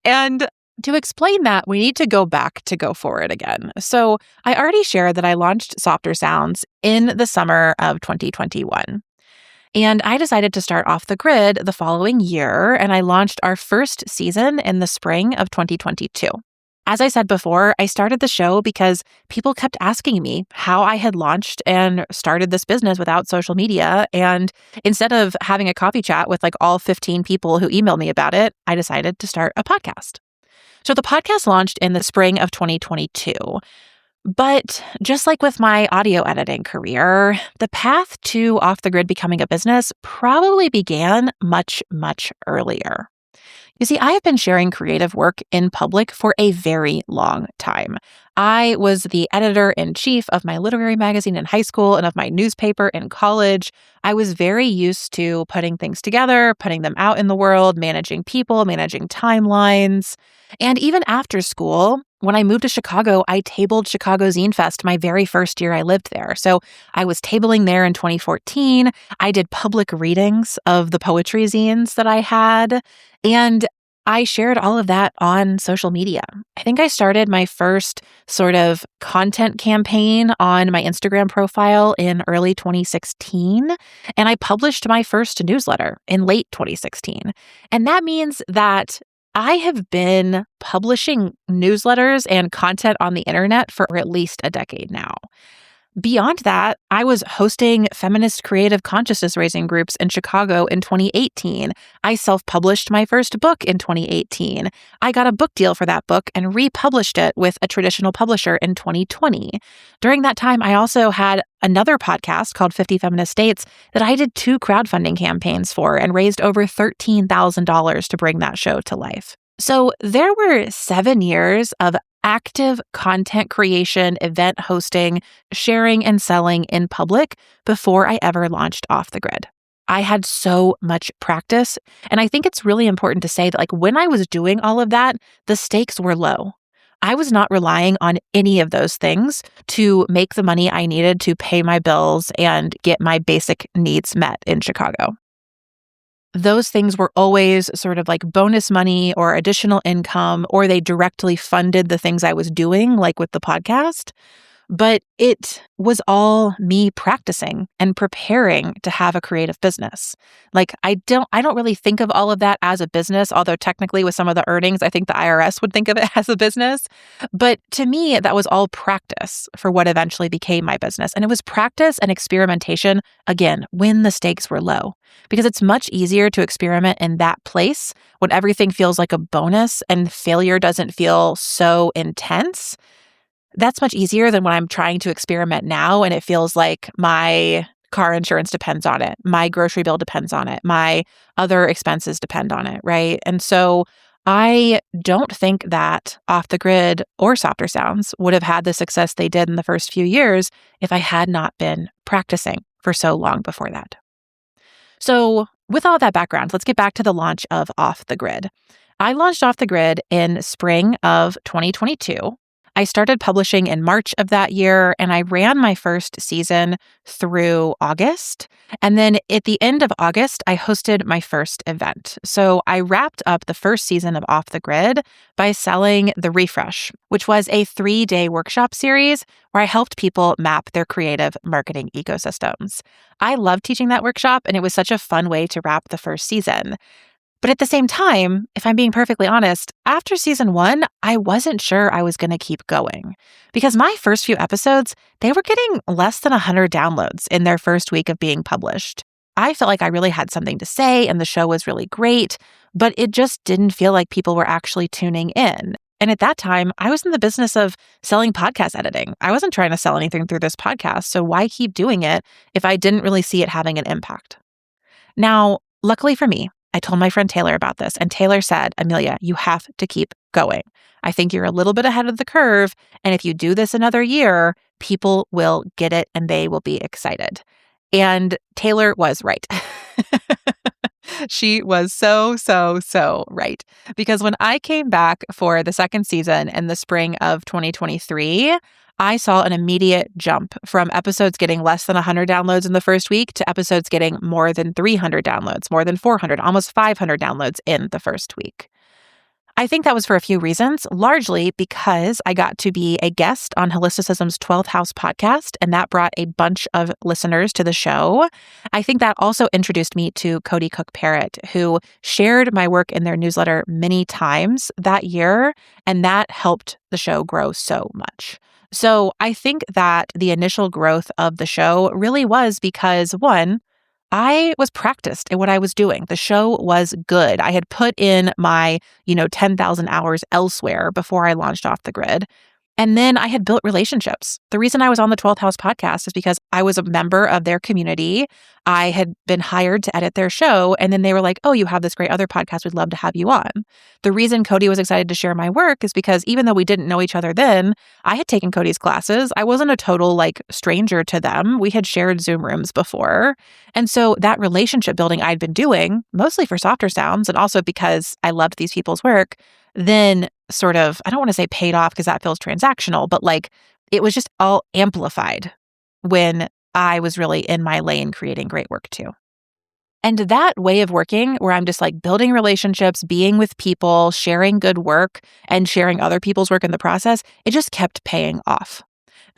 B: And to explain that, we need to go back to go forward again. So I already shared that I launched Softer Sounds in the summer of 2021. And I decided to start Off the Grid the following year, and I launched our first season in the spring of 2022. As I said before, I started the show because people kept asking me how I had launched and started this business without social media. And instead of having a coffee chat with like all 15 people who emailed me about it, I decided to start a podcast. So the podcast launched in the spring of 2022. But just like with my audio editing career, the path to Off the Grid becoming a business probably began much, much earlier. You see, I have been sharing creative work in public for a very long time. I was the editor-in-chief of my literary magazine in high school and of my newspaper in college. I was very used to putting things together, putting them out in the world, managing people, managing timelines. And even after school, when I moved to Chicago, I tabled Chicago Zine Fest my very first year I lived there. So I was tabling there in 2014. I did public readings of the poetry zines that I had. And I shared all of that on social media. I think I started my first sort of content campaign on my Instagram profile in early 2016, and I published my first newsletter in late 2016. And that means that I have been publishing newsletters and content on the internet for at least a decade now. Beyond that, I was hosting feminist creative consciousness raising groups in Chicago in 2018. I self-published my first book in 2018. I got a book deal for that book and republished it with a traditional publisher in 2020. During that time, I also had another podcast called 50 Feminist Dates that I did 2 crowdfunding campaigns for and raised over $13,000 to bring that show to life. So there were 7 years of active content creation, event hosting, sharing, and selling in public before I ever launched Off the Grid. I had so much practice. And I think it's really important to say that like when I was doing all of that, the stakes were low. I was not relying on any of those things to make the money I needed to pay my bills and get my basic needs met in Chicago. Those things were always sort of like bonus money or additional income, or they directly funded the things I was doing, like with the podcast. But it was all me practicing and preparing to have a creative business. Like I don't really think of all of that as a business, although technically with some of the earnings, I think the IRS would think of it as a business. But to me, that was all practice for what eventually became my business. And it was practice and experimentation, again, when the stakes were low, because it's much easier to experiment in that place when everything feels like a bonus and failure doesn't feel so intense. That's much easier than when I'm trying to experiment now and it feels like my car insurance depends on it, my grocery bill depends on it, my other expenses depend on it, right? And so I don't think that Off the Grid or Softer Sounds would have had the success they did in the first few years if I had not been practicing for so long before that. So with all that background, let's get back to the launch of Off the Grid. I launched Off the Grid in spring of 2022. I started publishing in March of that year, and I ran my first season through August. And then at the end of August, I hosted my first event. So I wrapped up the first season of Off the Grid by selling The Refresh, which was a 3-day workshop series where I helped people map their creative marketing ecosystems. I loved teaching that workshop, and it was such a fun way to wrap the first season. But at the same time, if I'm being perfectly honest, after season 1, I wasn't sure I was going to keep going. Because my first few episodes, they were getting less than 100 downloads in their first week of being published. I felt like I really had something to say and the show was really great, but it just didn't feel like people were actually tuning in. And at that time, I was in the business of selling podcast editing. I wasn't trying to sell anything through this podcast, so why keep doing it if I didn't really see it having an impact? Now, luckily for me, I told my friend Taylor about this, and Taylor said, Amelia, you have to keep going. I think you're a little bit ahead of the curve, and if you do this another year, people will get it and they will be excited. And Taylor was right. She was so right. Because when I came back for the second season in the spring of 2023, I saw an immediate jump from episodes getting less than 100 downloads in the first week to episodes getting more than 300 downloads, more than 400, almost 500 downloads in the first week. I think that was for a few reasons, largely because I got to be a guest on Holisticism's 12th House podcast, and that brought a bunch of listeners to the show. I think that also introduced me to Cody Cook Parrott, who shared my work in their newsletter many times that year, and that helped the show grow so much. So I think that the initial growth of the show really was because, one, I was practiced at what I was doing. The show was good. I had put in my, 10,000 hours elsewhere before I launched Off the Grid. And then I had built relationships. The reason I was on the 12th House podcast is because I was a member of their community. I had been hired to edit their show. And then they were like, oh, you have this great other podcast. We'd love to have you on. The reason Cody was excited to share my work is because even though we didn't know each other then, I had taken Cody's classes. I wasn't a total stranger to them. We had shared Zoom rooms before. And so that relationship building I'd been doing, mostly for Softer Sounds, and also because I loved these people's work, then sort of, I don't want to say paid off because that feels transactional, but it was just all amplified when I was really in my lane creating great work too. And that way of working where I'm just building relationships, being with people, sharing good work, and sharing other people's work in the process, it just kept paying off.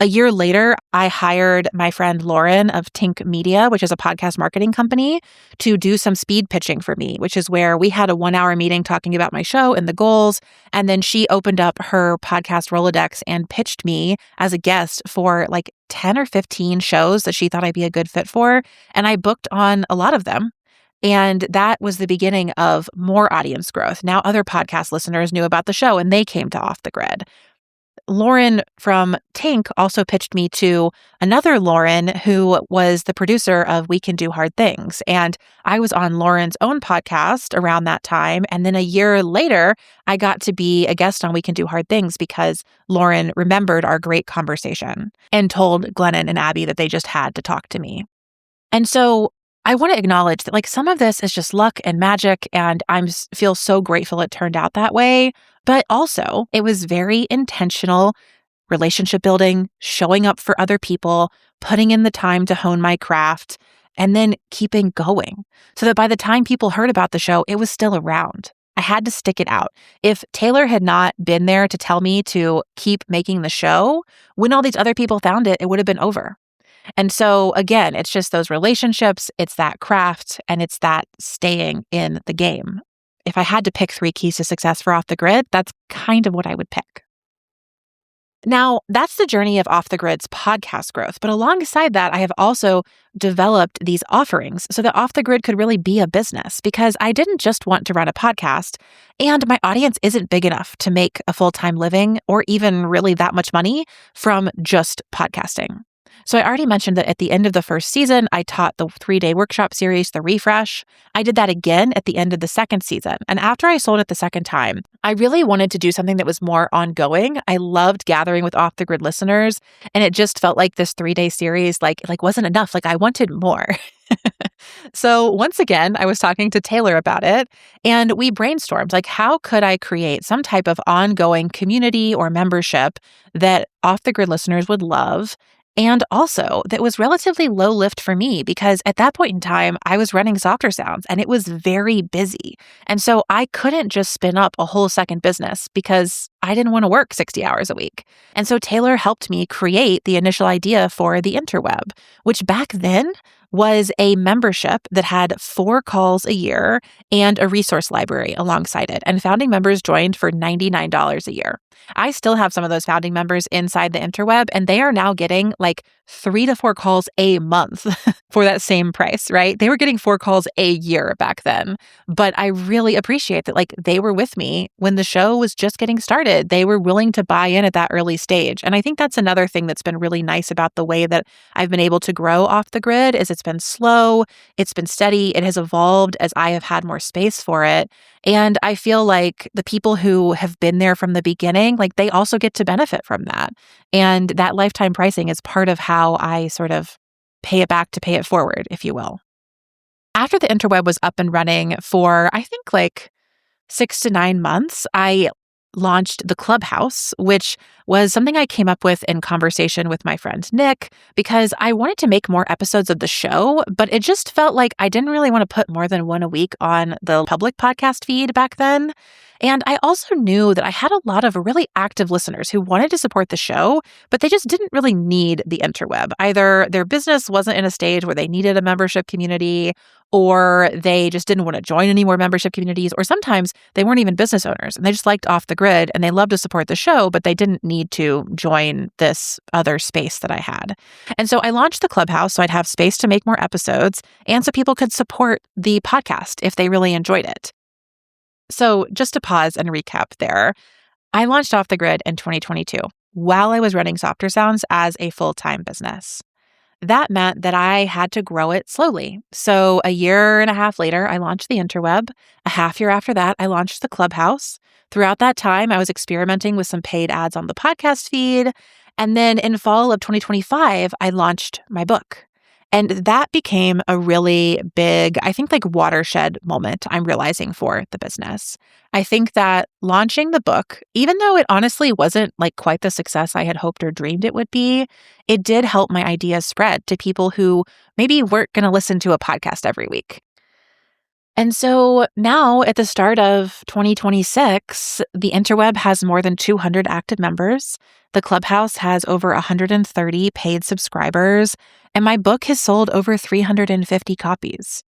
B: A year later, I hired my friend Lauren of Tink Media, which is a podcast marketing company, to do some speed pitching for me, which is where we had a 1-hour meeting talking about my show and the goals. And then she opened up her podcast Rolodex and pitched me as a guest for 10 or 15 shows that she thought I'd be a good fit for. And I booked on a lot of them. And that was the beginning of more audience growth. Now other podcast listeners knew about the show and they came to Off the Grid. Lauren from Tink also pitched me to another Lauren who was the producer of We Can Do Hard Things. And I was on Lauren's own podcast around that time. And then a year later, I got to be a guest on We Can Do Hard Things because Lauren remembered our great conversation and told Glennon and Abby that they just had to talk to me. And so I want to acknowledge that like some of this is just luck and magic, and feel so grateful it turned out that way. But also it was very intentional relationship building, showing up for other people, putting in the time to hone my craft, and then keeping going so that by the time people heard about the show, it was still around. I had to stick it out. If Taylor had not been there to tell me to keep making the show, when all these other people found it, it would have been over. And so again, it's just those relationships, it's that craft, and it's that staying in the game. If I had to pick 3 keys to success for Off the Grid, that's kind of what I would pick. Now, that's the journey of Off the Grid's podcast growth. But alongside that, I have also developed these offerings so that Off the Grid could really be a business, because I didn't just want to run a podcast, and my audience isn't big enough to make a full-time living or even really that much money from just podcasting. So I already mentioned that at the end of the first season, I taught the 3-day workshop series, The Refresh. I did that again at the end of the second season. And after I sold it the second time, I really wanted to do something that was more ongoing. I loved gathering with Off the Grid listeners, and it just felt like this 3-day series like wasn't enough. Like I wanted more. So once again, I was talking to Taylor about it, and we brainstormed like, how could I create some type of ongoing community or membership that Off the Grid listeners would love, and also that was relatively low lift for me, because at that point in time, I was running Softer Sounds and it was very busy. And so I couldn't just spin up a whole second business because I didn't want to work 60 hours a week. And so Taylor helped me create the initial idea for the interweb, which back then was a membership that had 4 calls a year and a resource library alongside it. And founding members joined for $99 a year. I still have some of those founding members inside the interweb, and they are now getting like 3 to 4 calls a month for that same price, right? They were getting 4 calls a year back then. But I really appreciate that like they were with me when the show was just getting started. They were willing to buy in at that early stage. And I think that's another thing that's been really nice about the way that I've been able to grow Off the Grid is it's been slow, it's been steady, it has evolved as I have had more space for it. And I feel like the people who have been there from the beginning, like they also get to benefit from that. And that lifetime pricing is part of how I sort of pay it back to pay it forward, if you will. After the interweb was up and running for, I think like 6 to 9 months, I launched the Clubhouse, which was something I came up with in conversation with my friend Nick, because I wanted to make more episodes of the show, but it just felt like I didn't really want to put more than 1 a week on the public podcast feed back then. And I also knew that I had a lot of really active listeners who wanted to support the show, but they just didn't really need the interweb. Either their business wasn't in a stage where they needed a membership community, or they just didn't want to join any more membership communities, or sometimes they weren't even business owners and they just liked Off the Grid and they loved to support the show, but they didn't need to join this other space that I had. And so I launched the Clubhouse so I'd have space to make more episodes and so people could support the podcast if they really enjoyed it. So just to pause and recap there, I launched Off the Grid in 2022 while I was running Softer Sounds as a full-time business. That meant that I had to grow it slowly. So a year and a half later, I launched the interweb. A half year after that, I launched the Clubhouse. Throughout that time, I was experimenting with some paid ads on the podcast feed. And then in fall of 2025, I launched my book. And that became a really big, I think, like watershed moment I'm realizing for the business. I think that launching the book, even though it honestly wasn't like quite the success I had hoped or dreamed it would be, it did help my ideas spread to people who maybe weren't going to listen to a podcast every week. And so now at the start of 2026, the interweb has more than 200 active members. The Clubhouse has over 130 paid subscribers, and my book has sold over 350 copies.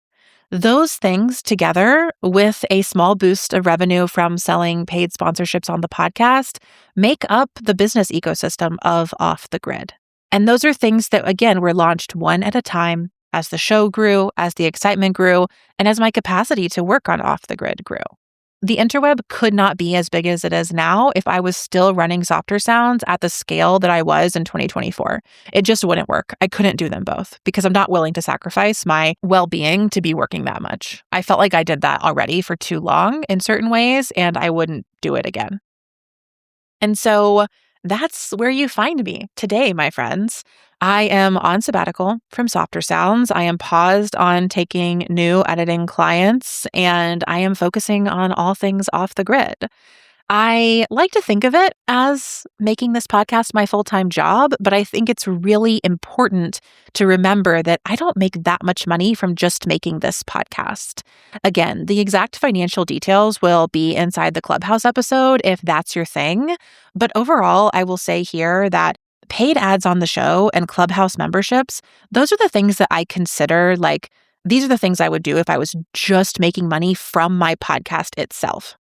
B: Those things together with a small boost of revenue from selling paid sponsorships on the podcast make up the business ecosystem of Off the Grid. And those are things that, again, were launched one at a time as the show grew, as the excitement grew, and as my capacity to work on Off the Grid grew. the interweb could not be as big as it is now if I was still running softer sounds at the scale that I was in 2024. It just wouldn't work. I couldn't do them both because I'm not willing to sacrifice my well-being to be working that much. I felt like I did that already for too long in certain ways, and I wouldn't do it again. And so that's where you find me today, my friends. I am on sabbatical from Softer Sounds. I am paused on taking new editing clients, and I am focusing on all things off the grid. I like to think of it as making this podcast my full-time job, but I think it's really important to remember that I don't make that much money from just making this podcast. Again, the exact financial details will be inside the Clubhouse episode if that's your thing. But overall, I will say here that paid ads on the show and Clubhouse memberships, those are the things that I consider like, these are the things I would do if I was just making money from my podcast itself.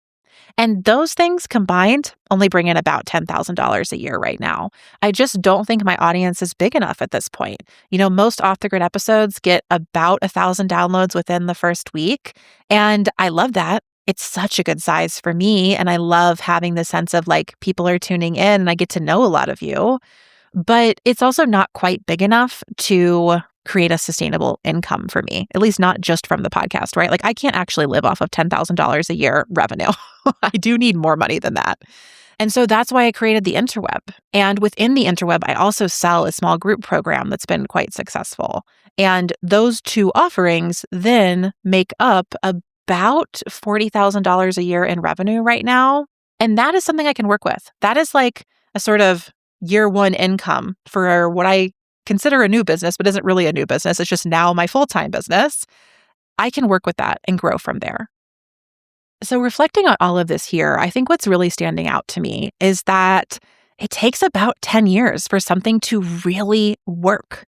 B: And those things combined only bring in about $10,000 a year right now. I just don't think my audience is big enough at this point. Most off the grid episodes get about 1,000 downloads within the first week. And I love that. It's such a good size for me. And I love having the sense of like people are tuning in and I get to know a lot of you. But it's also not quite big enough to create a sustainable income for me, at least not just from the podcast, right? Like I can't actually live off of $10,000 a year revenue. I do need more money than that. And so that's why I created the interweb. And within the interweb, I also sell a small group program that's been quite successful. And those two offerings then make up about $40,000 a year in revenue right now. And that is something I can work with. That is like a sort of year one income for what I consider a new business, but isn't really a new business. It's just now my full-time business. I can work with that and grow from there. So reflecting on all of this here, I think what's really standing out to me is that it takes about 10 years for something to really work.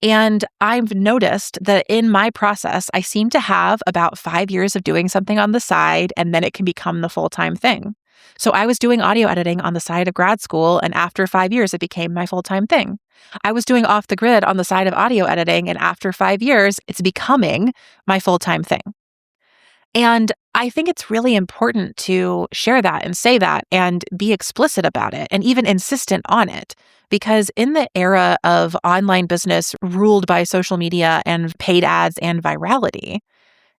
B: And I've noticed that in my process, I seem to have about 5 years of doing something on the side, and then it can become the full-time thing. So I was doing audio editing on the side of grad school, and after 5 years, it became my full-time thing. I was doing off the grid on the side of audio editing, and after 5 years, it's becoming my full-time thing. And I think it's really important to share that and say that and be explicit about it and even insistent on it. Because in the era of online business ruled by social media and paid ads and virality,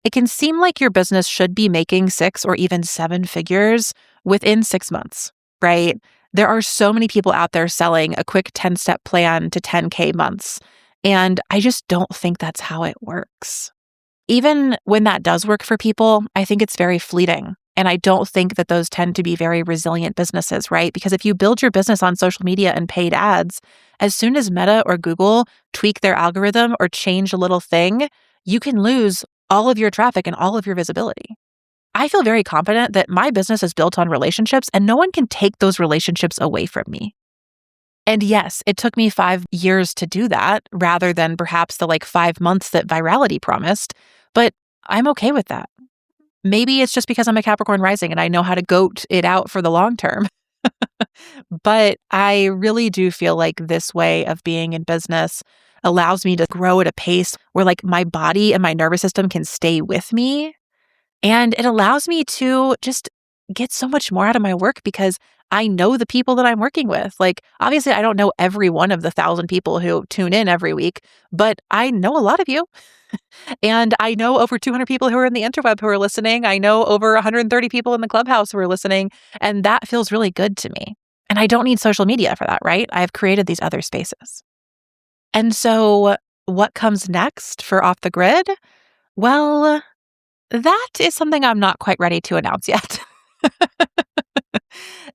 B: it can seem like your business should be making 6 or even 7 figures within 6 months, right? There are so many people out there selling a quick 10-step plan to 10K months. And I just don't think that's how it works. Even when that does work for people, I think it's very fleeting. And I don't think that those tend to be very resilient businesses, right? Because if you build your business on social media and paid ads, as soon as Meta or Google tweak their algorithm or change a little thing, you can lose all of your traffic and all of your visibility. I feel very confident that my business is built on relationships and no one can take those relationships away from me. And yes, it took me 5 years to do that rather than perhaps the 5 months that virality promised, but I'm okay with that. Maybe it's just because I'm a Capricorn rising and I know how to goat it out for the long term. But I really do feel like this way of being in business allows me to grow at a pace where my body and my nervous system can stay with me. And it allows me to just get so much more out of my work because I know the people that I'm working with. Obviously, I don't know every one of the 1,000 people who tune in every week, but I know a lot of you. And I know over 200 people who are in the interweb who are listening. I know over 130 people in the Clubhouse who are listening. And that feels really good to me. And I don't need social media for that, right? I've created these other spaces. And so what comes next for Off the Grid? Well, that is something I'm not quite ready to announce yet.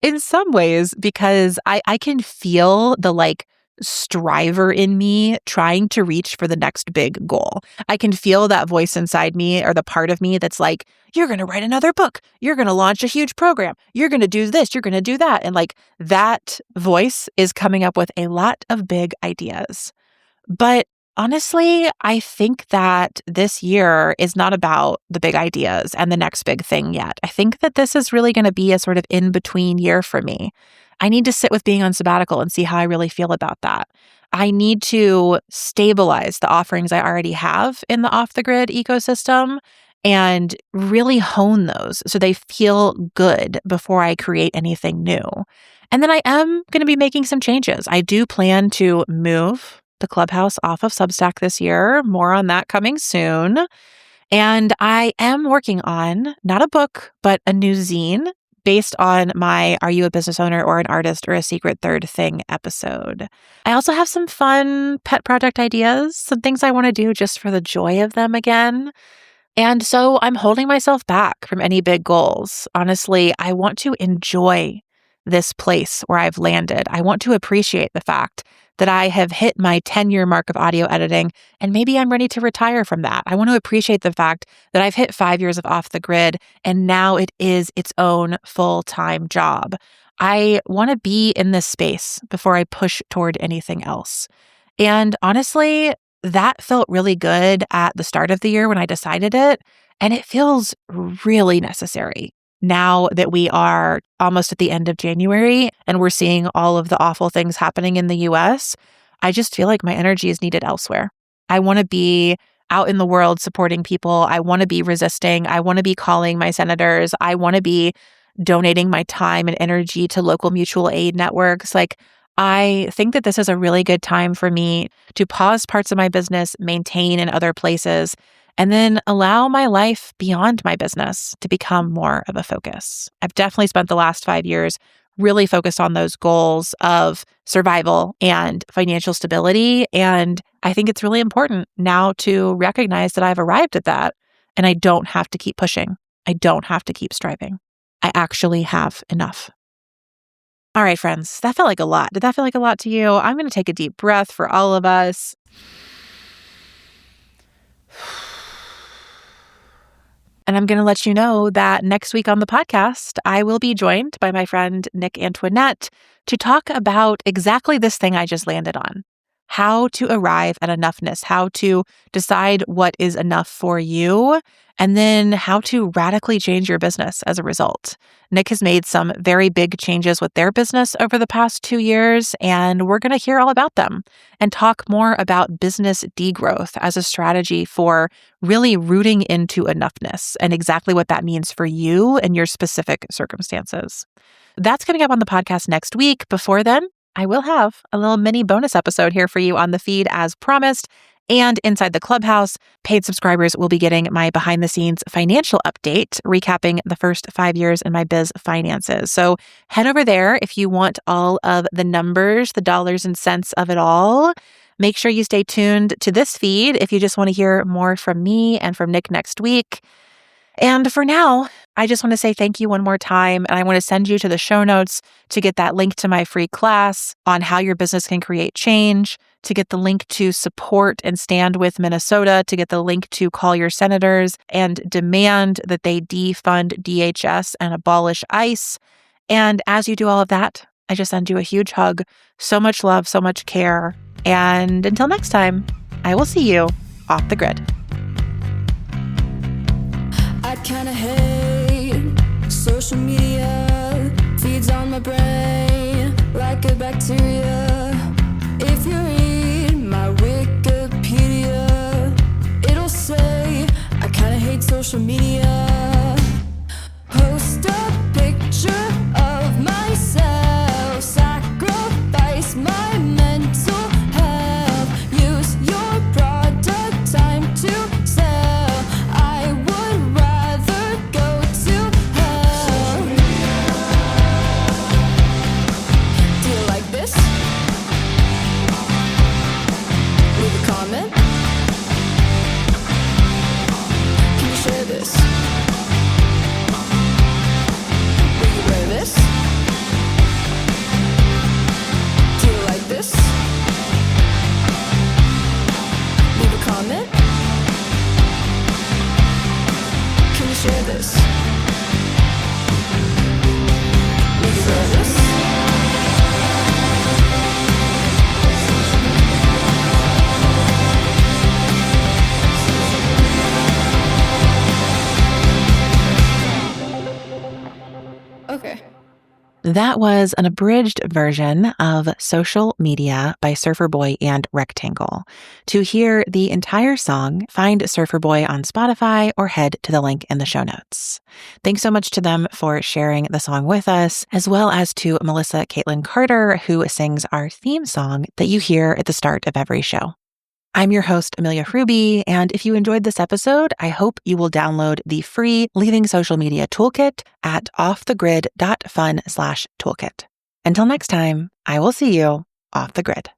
B: In some ways, because I can feel the striver in me trying to reach for the next big goal. I can feel that voice inside me or the part of me that's like, you're going to write another book. You're going to launch a huge program. You're going to do this. You're going to do that. And that voice is coming up with a lot of big ideas. But honestly, I think that this year is not about the big ideas and the next big thing yet. I think that this is really going to be a sort of in-between year for me. I need to sit with being on sabbatical and see how I really feel about that. I need to stabilize the offerings I already have in the off-the-grid ecosystem and really hone those so they feel good before I create anything new. And then I am going to be making some changes. I do plan to move the Clubhouse off of Substack this year. More on that coming soon. And I am working on not a book, but a new zine based on my Are You a Business Owner or an Artist or a Secret Third Thing episode. I also have some fun pet project ideas, some things I want to do just for the joy of them again. And so I'm holding myself back from any big goals. Honestly, I want to enjoy this place where I've landed. I want to appreciate the fact that I have hit my 10-year mark of audio editing, and maybe I'm ready to retire from that. I want to appreciate the fact that I've hit 5 years of Off the Grid, and now it is its own full-time job. I want to be in this space before I push toward anything else. And honestly, that felt really good at the start of the year when I decided it, and it feels really necessary now that we are almost at the end of January and we're seeing all of the awful things happening in the US. I just feel like my energy is needed elsewhere. I want to be out in the world supporting people. I want to be resisting. I want to be calling my senators. I want to be donating my time and energy to local mutual aid networks. I think that this is a really good time for me to pause parts of my business, maintain in other places, and then allow my life beyond my business to become more of a focus. I've definitely spent the last 5 years really focused on those goals of survival and financial stability. And I think it's really important now to recognize that I've arrived at that and I don't have to keep pushing. I don't have to keep striving. I actually have enough. All right, friends, that felt like a lot. Did that feel like a lot to you? I'm going to take a deep breath for all of us. And I'm going to let you know that next week on the podcast, I will be joined by my friend Nick Antoinette to talk about exactly this thing I just landed on. How to arrive at enoughness, how to decide what is enough for you, and then how to radically change your business as a result. Nick has made some very big changes with their business over the past 2 years, and we're going to hear all about them and talk more about business degrowth as a strategy for really rooting into enoughness and exactly what that means for you and your specific circumstances. That's coming up on the podcast next week. Before then, I will have a little mini bonus episode here for you on the feed as promised. And inside the Clubhouse, paid subscribers will be getting my behind the scenes financial update, recapping the first 5 years in my biz finances. So head over there if you want all of the numbers, the dollars and cents of it all. Make sure you stay tuned to this feed if you just want to hear more from me and from Nick next week. And for now, I just want to say thank you one more time. And I want to send you to the show notes to get that link to my free class on how your business can create change, to get the link to support and stand with Minnesota, to get the link to call your senators and demand that they defund DHS and abolish ICE. And as you do all of that, I just send you a huge hug, so much love, so much care. And until next time, I will see you off the grid.
A: I kinda hate social media, feeds on my brain like a bacteria. If you read my Wikipedia, it'll say I kinda hate social media. Post a picture of myself, sacrifice my mental health, use your product, time to sell. I would rather go to hell. Do you like this? Leave a comment. Can you share this? Will you wear this? Do you like this? Leave a comment. Can you share this? Will you wear this? Okay.
B: That was an abridged version of Social Media by Surfer Boy and Rectangle. To hear the entire song, find Surfer Boy on Spotify or head to the link in the show notes. Thanks so much to them for sharing the song with us, as well as to Melissa Caitlin Carter, who sings our theme song that you hear at the start of every show. I'm your host, Amelia Fruby, and if you enjoyed this episode, I hope you will download the free Leaving Social Media Toolkit at offthegrid.fun/toolkit. Until next time, I will see you off the grid.